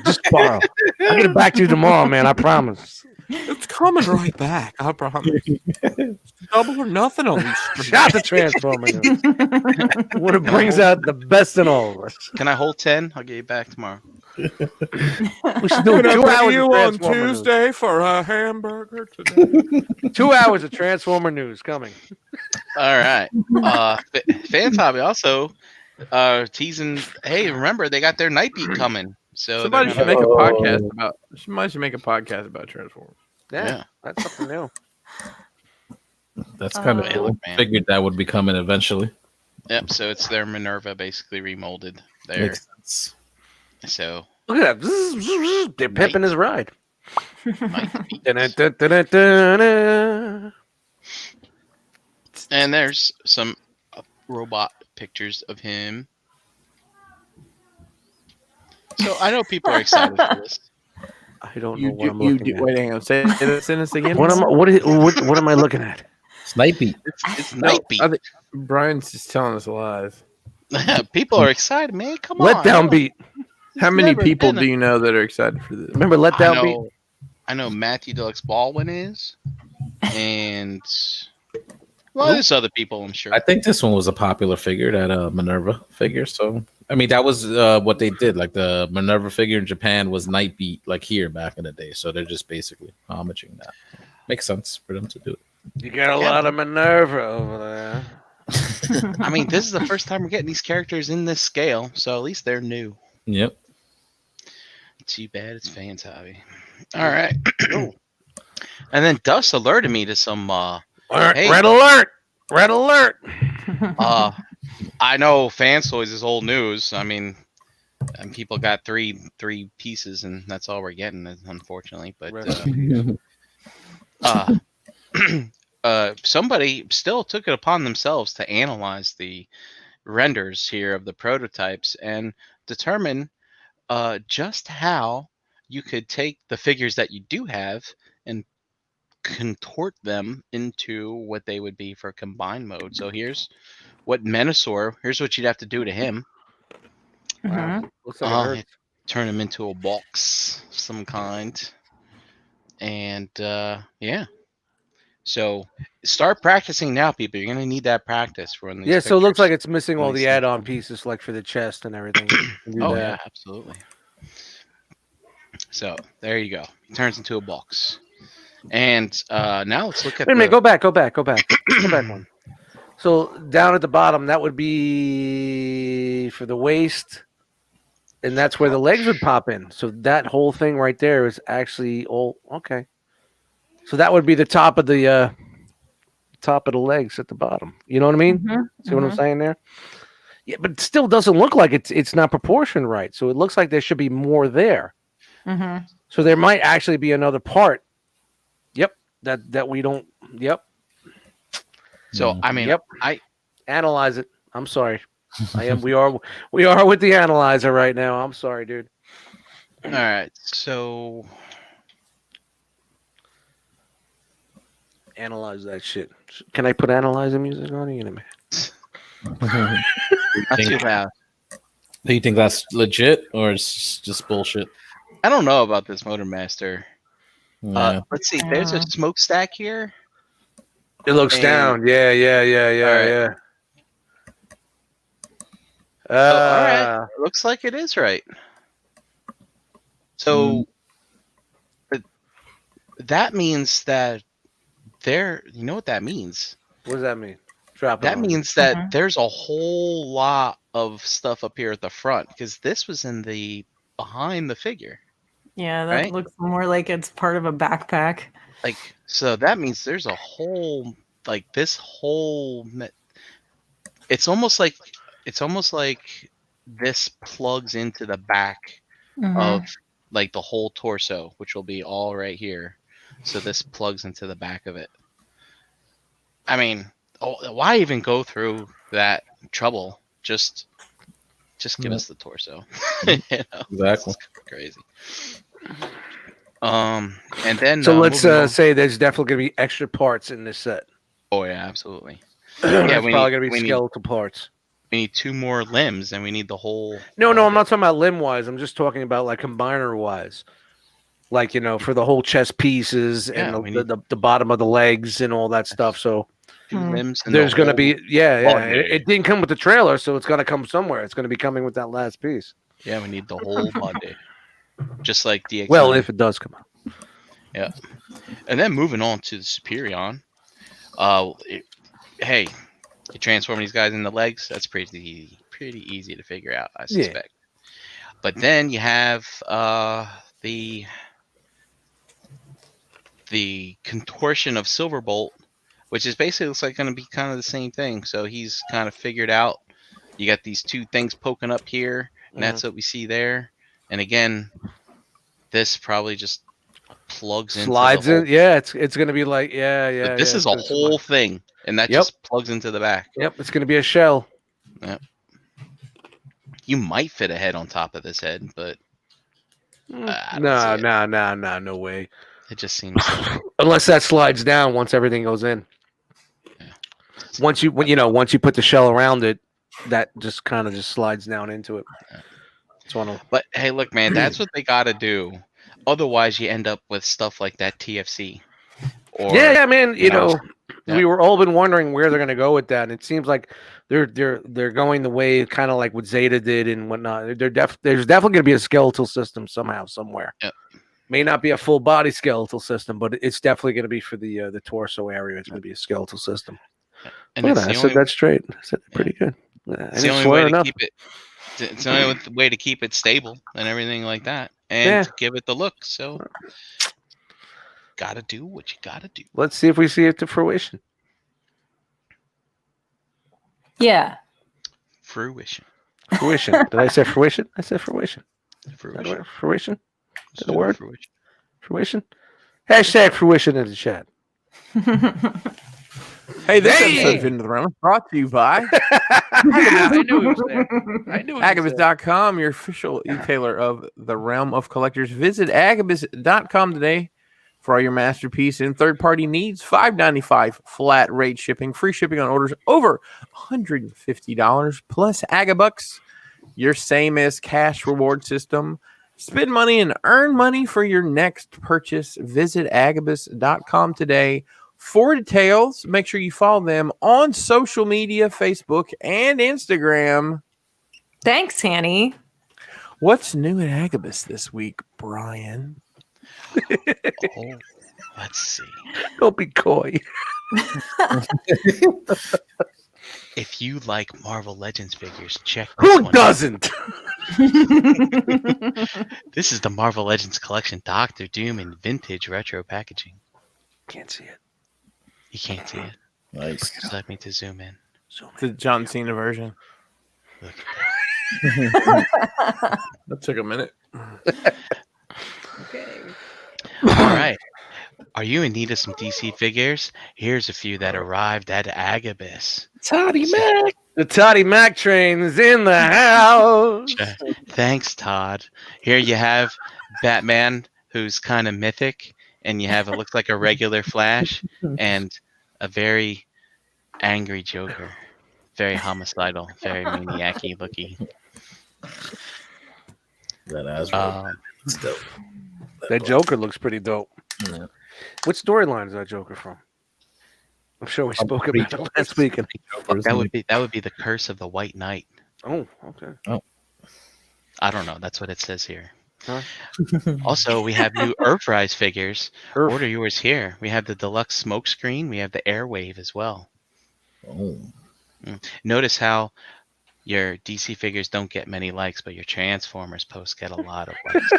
Just borrow. I'll get it back to you tomorrow, man. I promise. It's coming right back. I promise. Double or nothing on these streets. Shot the Transformer. When it brings out the best in all of us. Can I hold 10? I'll get you back tomorrow. We should do 2 hours you of on Transformer news. Tuesday for a hamburger today. 2 hours of Transformer news coming. All right. Fans Hobby also teasing. Hey, remember they got their Nightbeat coming. So Somebody they're should gonna- make a podcast about. Somebody should make a podcast about Transformers. Yeah, that's something new. That's kind of Oh. cool. Man. Figured that would be coming eventually. Yep. So it's their Minerva basically remolded there. Makes sense. So Look at that. Zzz, zzz, zzz. They're pimping his ride. Nightbeat. Da-da-da-da-da-da. And there's some robot pictures of him. So I know people are excited for this. I don't know what I'm looking at. Wait, hang on. Say the sentence again. What am I looking at? Snipey. It's No, Nightbeat. I think Brian's just telling us lies. People are excited, man. Come on. Let down beat. How many never people been a- do you know that are excited for this? Remember let I down beat? know I know Matthew Deluxe Baldwin is, and well, there's other people, I'm sure. I think this one was a popular figure, that Minerva figure. So I mean, that was what they did. Like the Minerva figure in Japan was Nightbeat, like here back in the day. So they're just basically homaging that. Makes sense for them to do it. You got a lot of Minerva over there. I mean, this is the first time we're getting these characters in this scale, so at least they're new. Yep. Too bad it's fans hobby. All right. And then Dust alerted me to some hey, Red alert! Red alert! I know Fans Toys is old news. I mean, and people got three pieces, and that's all we're getting, unfortunately. But somebody still took it upon themselves to analyze the renders here of the prototypes and determine just how you could take the figures that you do have and contort them into what they would be for combined mode. So here's what Menasor, here's what you'd have to do to him. Mhm. Looks like it hurts. Turn him into a box of some kind. And yeah. So start practicing now, people. You're gonna need that practice for when these Yeah, so it looks pictures- like it's missing all the add-on pieces, like for the chest and everything. Oh yeah, absolutely. So there you go. He turns into a box. And now let's look at Wait a minute, go back. Go back one. So down at the bottom, that would be for the waist, and that's where the legs would pop in. So that whole thing right there is actually all okay. So that would be the top of the legs at the bottom. You know what I mean? See what I'm saying there? Yeah, but it still doesn't look like it's not proportioned right. So it looks like there should be more there. So there might actually be another part. Yep, that we don't. Yep. So I mean, I analyze it. I'm sorry. I am. We are with the analyzer right now. I'm sorry, dude. all right. So Analyze that shit. Can I put analyzer music on in a minute? not too bad. Do you think that's legit or it's just bullshit? I don't know about this Motor Master. Yeah. Let's see. There's a smokestack here. It looks And- down. Yeah. right. So, all right. Looks like it is right. So that means that there. You know what that means? What does that mean? Drop it. That on me. means that there's a whole lot of stuff up here at the front because this was in the behind the figure. Yeah, that Right? looks more like it's part of a backpack. Like, so that means there's a whole, like this whole, it's almost like this plugs into the back of like the whole torso, which will be all right here. So this plugs into the back of it. I mean, why even go through that trouble? Just give us the torso. You know? Exactly. It's crazy. And then So let's moving on- say there's definitely going to be extra parts in this set. Oh yeah, absolutely. Yeah, we probably need- going to we be need- skeletal parts. We need 2 more limbs, and we need the whole. No, I'm not talking about limb wise. I'm just talking about like combiner wise, like for the whole chest pieces Yeah, we and the bottom of the legs and all that stuff. So 2 limbs. And there's the going to whole- be It, body. it didn't come with the trailer, so it's going to come somewhere. It's going to be coming with that last piece. Yeah, we need the whole body, just like DX. Well, if it does come out. Yeah, and then moving on to the Superion. Hey, you transform these guys into legs. That's pretty easy to figure out, I Yeah. suspect. But then you have the contortion of Silverbolt, which is basically looks like going to be kind of the same thing. So he's kind of figured out. You got these 2 things poking up here, and that's what we see there. And again, this probably just plugs into Slides the whole, in. Yeah, it's going to be like but this is a it's whole thing, and that Yep. just plugs into the back. Yep, it's going to be a shell. You might fit a head on top of this head, but I don't No, see it. no way. It just seems. Unless that slides down once everything goes in. Yeah. Once you put the shell around it, that just kind of slides down into it. It's one of But hey, look, man, that's what they got to do. otherwise you end up with stuff like that TFC. Or Yeah, man. You know, Yeah. we were all been wondering where they're going to go with that, and it seems like they're going the way kind of like what Zeta did and whatnot. There's definitely going to be a skeletal system somehow, somewhere. Yep. May not be a full body skeletal system, but it's definitely going to be for the torso area. It's going to be a skeletal system. And Look it's at that. the I only, said that straight. I said it pretty good. Yeah, it's the only way to keep it. It's the only way to keep it stable and everything like that, and to give it the look. So, gotta do what you gotta do. Let's see if we see it to fruition. Yeah. Fruition. Did I say fruition? I said fruition. Fruition. Is that a word? Fruition. Hashtag fruition in the chat. Hey, this episode of Into the Realm is brought to you by I knew it was there. I knew it was there. Agabucks.com, your official e-tailer of the Realm of Collectors. Visit Agabucks.com today for all your masterpiece and third-party needs. $5.95 flat rate shipping, free shipping on orders over $150 plus Agabucks, your same as cash reward system. Spend money and earn money for your next purchase. Visit Agabucks.com today. For details, make sure you follow them on social media, Facebook and Instagram. Thanks, Hanny. What's new at Agabus this week, Brian? Let's see. Don't be coy. If you like Marvel Legends figures, check this Who one doesn't? This is the Marvel Legends collection, Doctor Doom in vintage retro packaging. Can't see it. You can't see it. Nice. Just let me to zoom in. The John Cena version. Look That took a minute. Okay. All right. Are you in need of some DC figures? Here's a few that arrived at Agabus. Toddy Mac. The Toddy Mac train is in the house. Thanks, Todd. Here you have Batman, who's kind of mythic, and you have it looks like a regular Flash, and a very angry Joker. Very homicidal, very maniac-y looking. That Azrael. It's dope. That Joker looks pretty dope. Yeah. What storyline is that Joker from? I'm sure we spoke about it last week. That would be the Curse of the White Knight. Oh, okay. I don't know. That's what it says here. Huh? Also, we have new Earthrise figures. Earth. Order yours here. We have the deluxe smokescreen. We have the Airwave as well. Oh. Notice how your DC figures don't get many likes, but your Transformers posts get a lot of likes.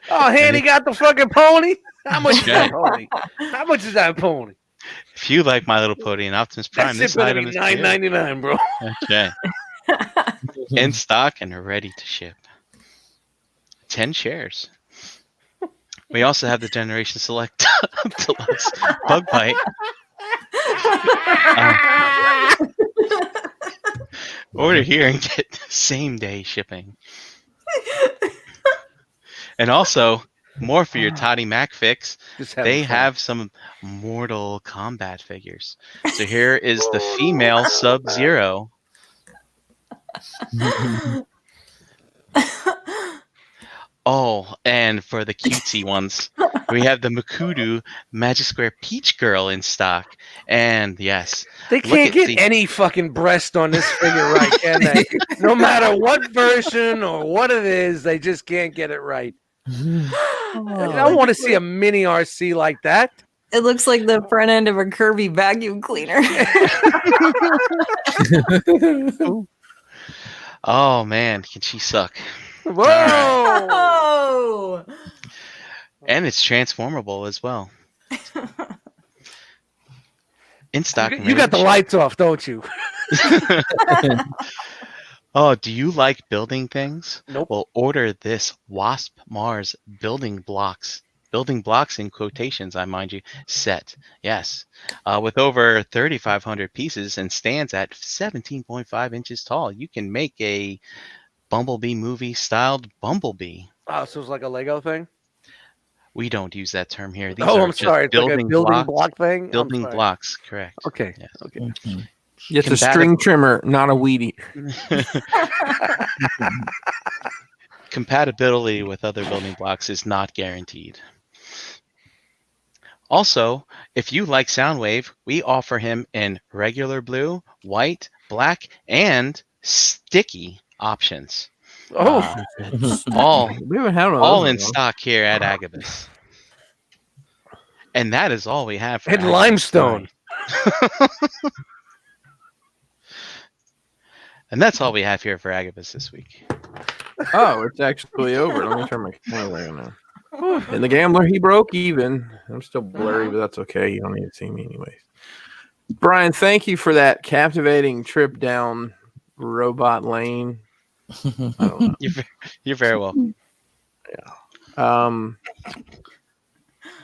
Oh, Hanny got the fucking pony. How much is that pony? How much is that pony? If you like My Little Pony and Optimus Prime, That's this better item be is $9.99, bro. okay. In stock and ready to ship. 10 shares. We also have the Generation Select Deluxe Bug Bite. Order here and get same day shipping. And also, more for your Toddy Mac fix. They have some Mortal Kombat figures. So here is the female Sub-Zero. Oh, and for the cutesy ones, we have the Makudu Magic Square Peach Girl in stock. And yes, they can't get any fucking breast on this figure right, can they? No matter what version or what it is, they just can't get it right. I want to see a mini RC like that. It looks like the front end of a Kirby vacuum cleaner. Oh man, can she suck? Whoa! Oh! And it's transformable as well. In stock. You got the lights off, don't you? Oh, do you like building things? Nope. Well, order this Wasp Mars building blocks in quotations, I mind you, set. Yes. With over 3,500 pieces and stands at 17.5 inches tall. You can make a Bumblebee movie styled Bumblebee. Oh, so it's like a Lego thing? We don't use that term here. These Oh, are I'm just sorry. It's like a building block thing? Building blocks, correct. Okay. Yes. Okay. Mm-hmm. It's a string trimmer, not a weed eater. Compatibility with other building blocks is not guaranteed. Also, if you like Soundwave, we offer him in regular blue, white, black, and sticky options. Oh, We haven't had one of all those in stock here at Agabus. And that is all we have for and Agabus limestone. tonight. And that's all we have here for Agabus this week. Oh, it's actually over. Let me turn my camera around now. And the gambler, he broke even. I'm still blurry, but that's okay. You don't need to see me anyways. Brian, thank you for that captivating trip down Robot Lane. I don't know. You're very welcome.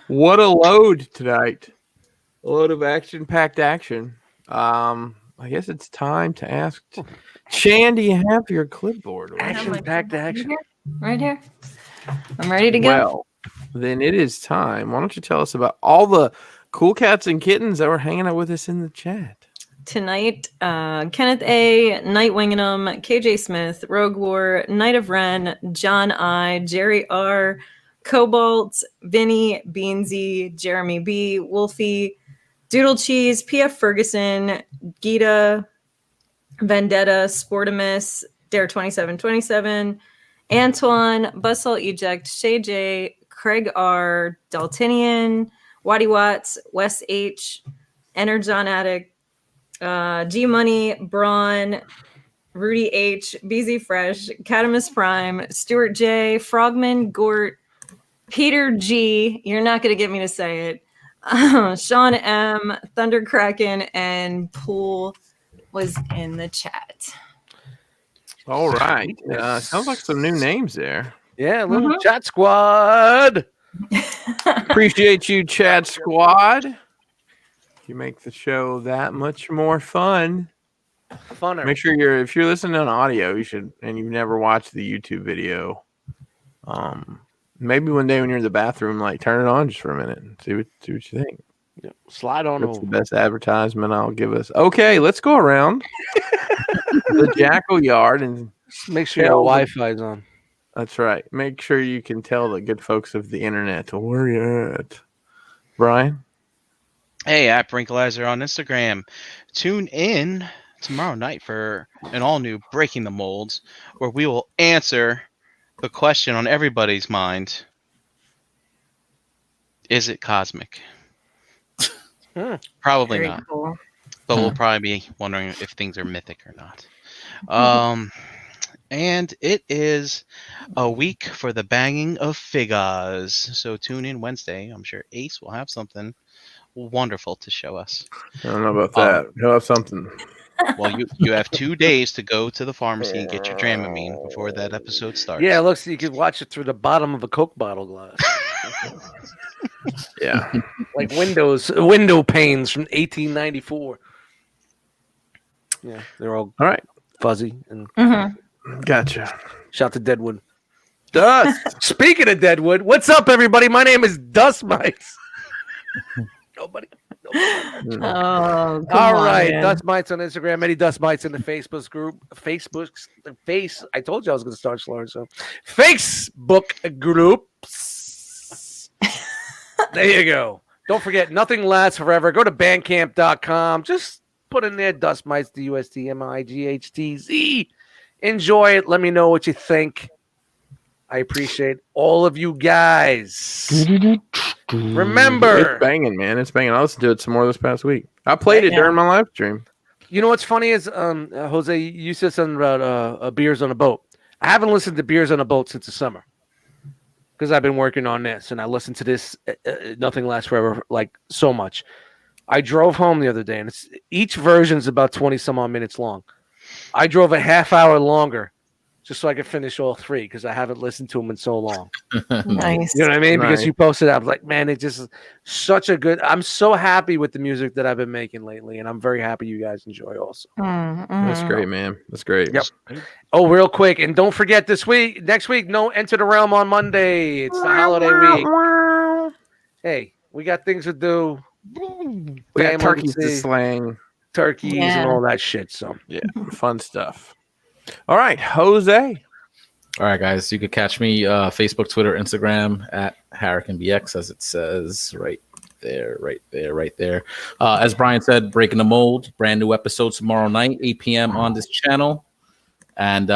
What a load tonight. A load of action-packed action. I guess it's time to ask Chan, do you have your clipboard? Action-packed action. Right here. I'm ready to go. Well, then it is time. Why don't you tell us about all the cool cats and kittens that were hanging out with us in the chat? Tonight, Kenneth A, Night Wingingham, KJ Smith, Rogue War, Knight of Ren, John I, Jerry R, Cobalt, Vinny, Beansy, Jeremy B, Wolfie, Doodle Cheese, PF Ferguson, Gita, Vendetta, Sportimus, Dare 2727, Antoine, Buzzsaw Eject, Shay J, Craig R, Daltinian, Waddy Watts, Wes H, Energon Addict, G Money, Braun, Rudy H, BZ Fresh, Catamus Prime, Stuart J, Frogman, Gort, Peter G, you're not going to get me to say it, Sean M, Thunder Kraken, and Pool was in the chat. All right. Sounds like some new names there. Yeah, little chat squad. Appreciate you, chat squad. You make the show that much more fun. Funner. Make sure if you're listening on audio, you should, and you've never watched the YouTube video. Maybe one day when you're in the bathroom, like turn it on just for a minute and see what you think. Yeah, slide on That's over. the best advertisement I'll give us. Okay, let's go around the Jackal Yard and make sure your Wi-Fi's on. That's right. Make sure you can tell the good folks of the internet where you're at. Brian? Hey, at Brinkalizer on Instagram. Tune in tomorrow night for an all-new Breaking the Molds, where we will answer the question on everybody's mind. Is it cosmic? Probably Very not. cool. But we'll probably be wondering if things are mythic or not. And it is a week for the banging of figures. So tune in Wednesday. I'm sure Ace will have something wonderful to show us. I don't know about that. He'll have something. Well, you have 2 days to go to the pharmacy and get your Dramamine before that episode starts. Yeah, it looks like you could watch it through the bottom of a Coke bottle glass. Yeah. Like window panes from 1894. Yeah, they're all right. Fuzzy. And Gotcha. Shout to Deadwood. Dust. Speaking of Deadwood, what's up, everybody? My name is Dust Mites. Nobody. Oh, all right. Dust Mites on Instagram. Eddie Dust Mites in the Facebook group. I told you I was going to start slurring. So, Facebook groups. There you go. Don't forget, nothing lasts forever. Go to bandcamp.com. Just put in there Dust Mites, DUSTMIGHTZ. Enjoy it. Let me know what you think. I appreciate all of you guys. Remember, it's banging, man. It's banging. I listened to it some more this past week. I played it during my live stream. You know what's funny is, Jose, you said something about Beers on a Boat. I haven't listened to Beers on a Boat since the summer because I've been working on this, and I listened to this Nothing Lasts Forever like so much. I drove home the other day, and each version is about 20 some odd minutes long. I drove a half hour longer just so I could finish all 3 because I haven't listened to them in so long. Nice. You know what I mean? Nice. Because you posted it, I was like, man, it just such a good. I'm so happy with the music that I've been making lately, and I'm very happy you guys enjoy also. That's great, man. That's great. Yep. Oh, real quick, and don't forget next week, no Enter the Realm on Monday. It's the holiday week. Hey, we got things to do. We got turkeys to slang. turkeys, Yeah. and all that shit. So Yeah, fun stuff. All right, Jose. All right, guys. You could catch me Facebook, Twitter, Instagram at HarricanBX, as it says right there. As Brian said, Breaking the Mold, brand new episode tomorrow night, 8 p.m. on this channel. And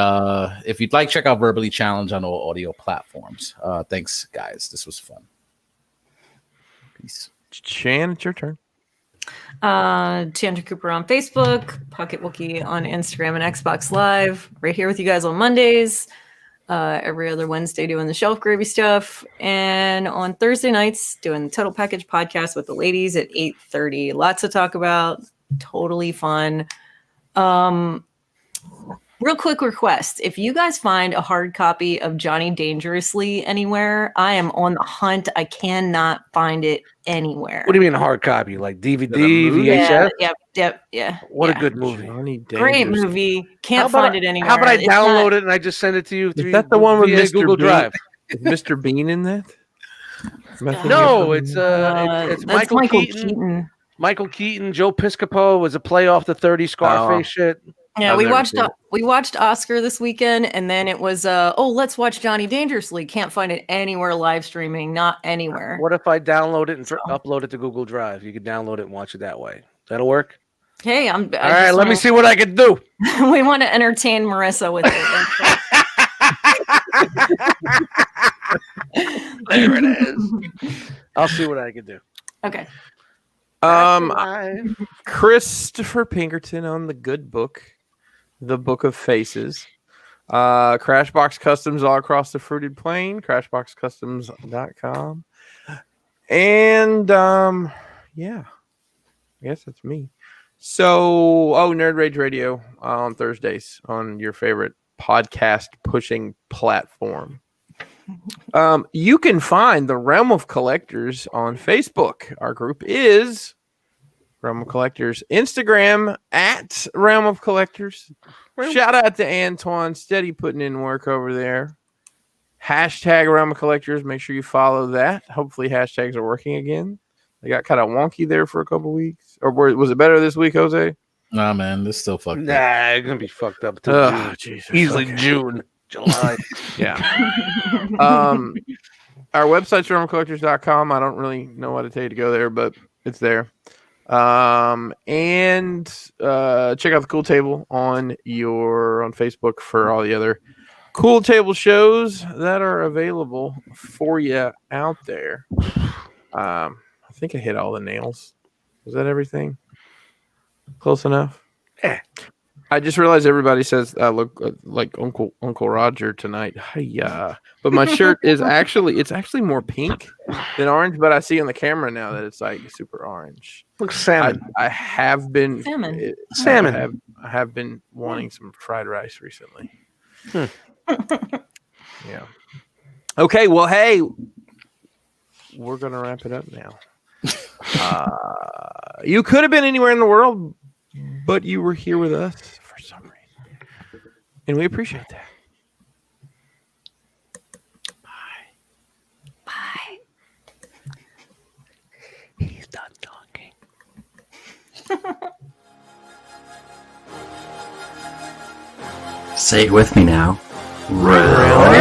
if you'd like, check out Verbally Challenge on all audio platforms. Thanks, guys. This was fun. Peace. Chan, it's your turn. Chandra Cooper on Facebook, Pocket Wookie on Instagram and Xbox Live. Right here with you guys on Mondays. Every other Wednesday doing the shelf gravy stuff, and on Thursday nights doing the Total Package podcast with the ladies at 8:30. Lots to talk about, totally fun. Real quick request: if you guys find a hard copy of Johnny Dangerously anywhere, I am on the hunt. I cannot find it anywhere. what do you mean hard copy? Like DVD, VHS? Yeah. What yeah. a good movie. Johnny Great Dangerous. movie. Can't How about find it anywhere. How about I It's download not- it and I just send it to you? Is that the one with via Mr. Google Bean? Drive? Is Mr. Bean in that? No, it's that's Michael Keaton. Michael Keaton, Joe Piscopo was a play off the 30 Scarface shit. Yeah, I've we never watched seen it. we watched Oscar this weekend, and then it was let's watch Johnny Dangerously. Can't find it anywhere live streaming, not anywhere. What if I download it and upload it to Google Drive? You could download it and watch it that way. That'll work. Hey, All right, let me see what I can do. We want to entertain Marissa with it. There it is. I'll see what I can do. Okay. Christopher Pinkerton on the good book, The Book of Faces. Crashbox Customs all across the fruited plain, crashboxcustoms.com. And yeah, I guess that's me. So, Nerd Rage Radio on Thursdays on your favorite podcast pushing platform. You can find the Realm of Collectors on Facebook. Our group is Realm of Collectors. Instagram at Realm of Collectors. Shout out to Antoine, steady putting in work over there. Hashtag Realm of Collectors. Make sure you follow that. Hopefully hashtags are working again. They got kind of wonky there for a couple weeks. Or was it better this week, Jose? Nah, man, this still fucked up. Nah, it's gonna be fucked up until June. Jesus. Easily June, July. Yeah. Our website's realmcollectors.com. I don't really know what to tell you to go there, but it's there. And check out the Cool Table on Facebook for all the other Cool Table shows that are available for you out there. I think I hit all the nails. Was that everything? Close enough? Yeah. I just realized everybody says I look like Uncle Roger tonight. Hiya. But my shirt is actually more pink than orange, but I see on the camera now that it's like super orange. Looks salmon. I have been Salmon. Salmon. I have been wanting some fried rice recently. Yeah. Okay, well, hey, we're gonna wrap it up now. You could have been anywhere in the world, but you were here with us for some reason, and we appreciate that. Bye. He's done talking. Say it with me now. Round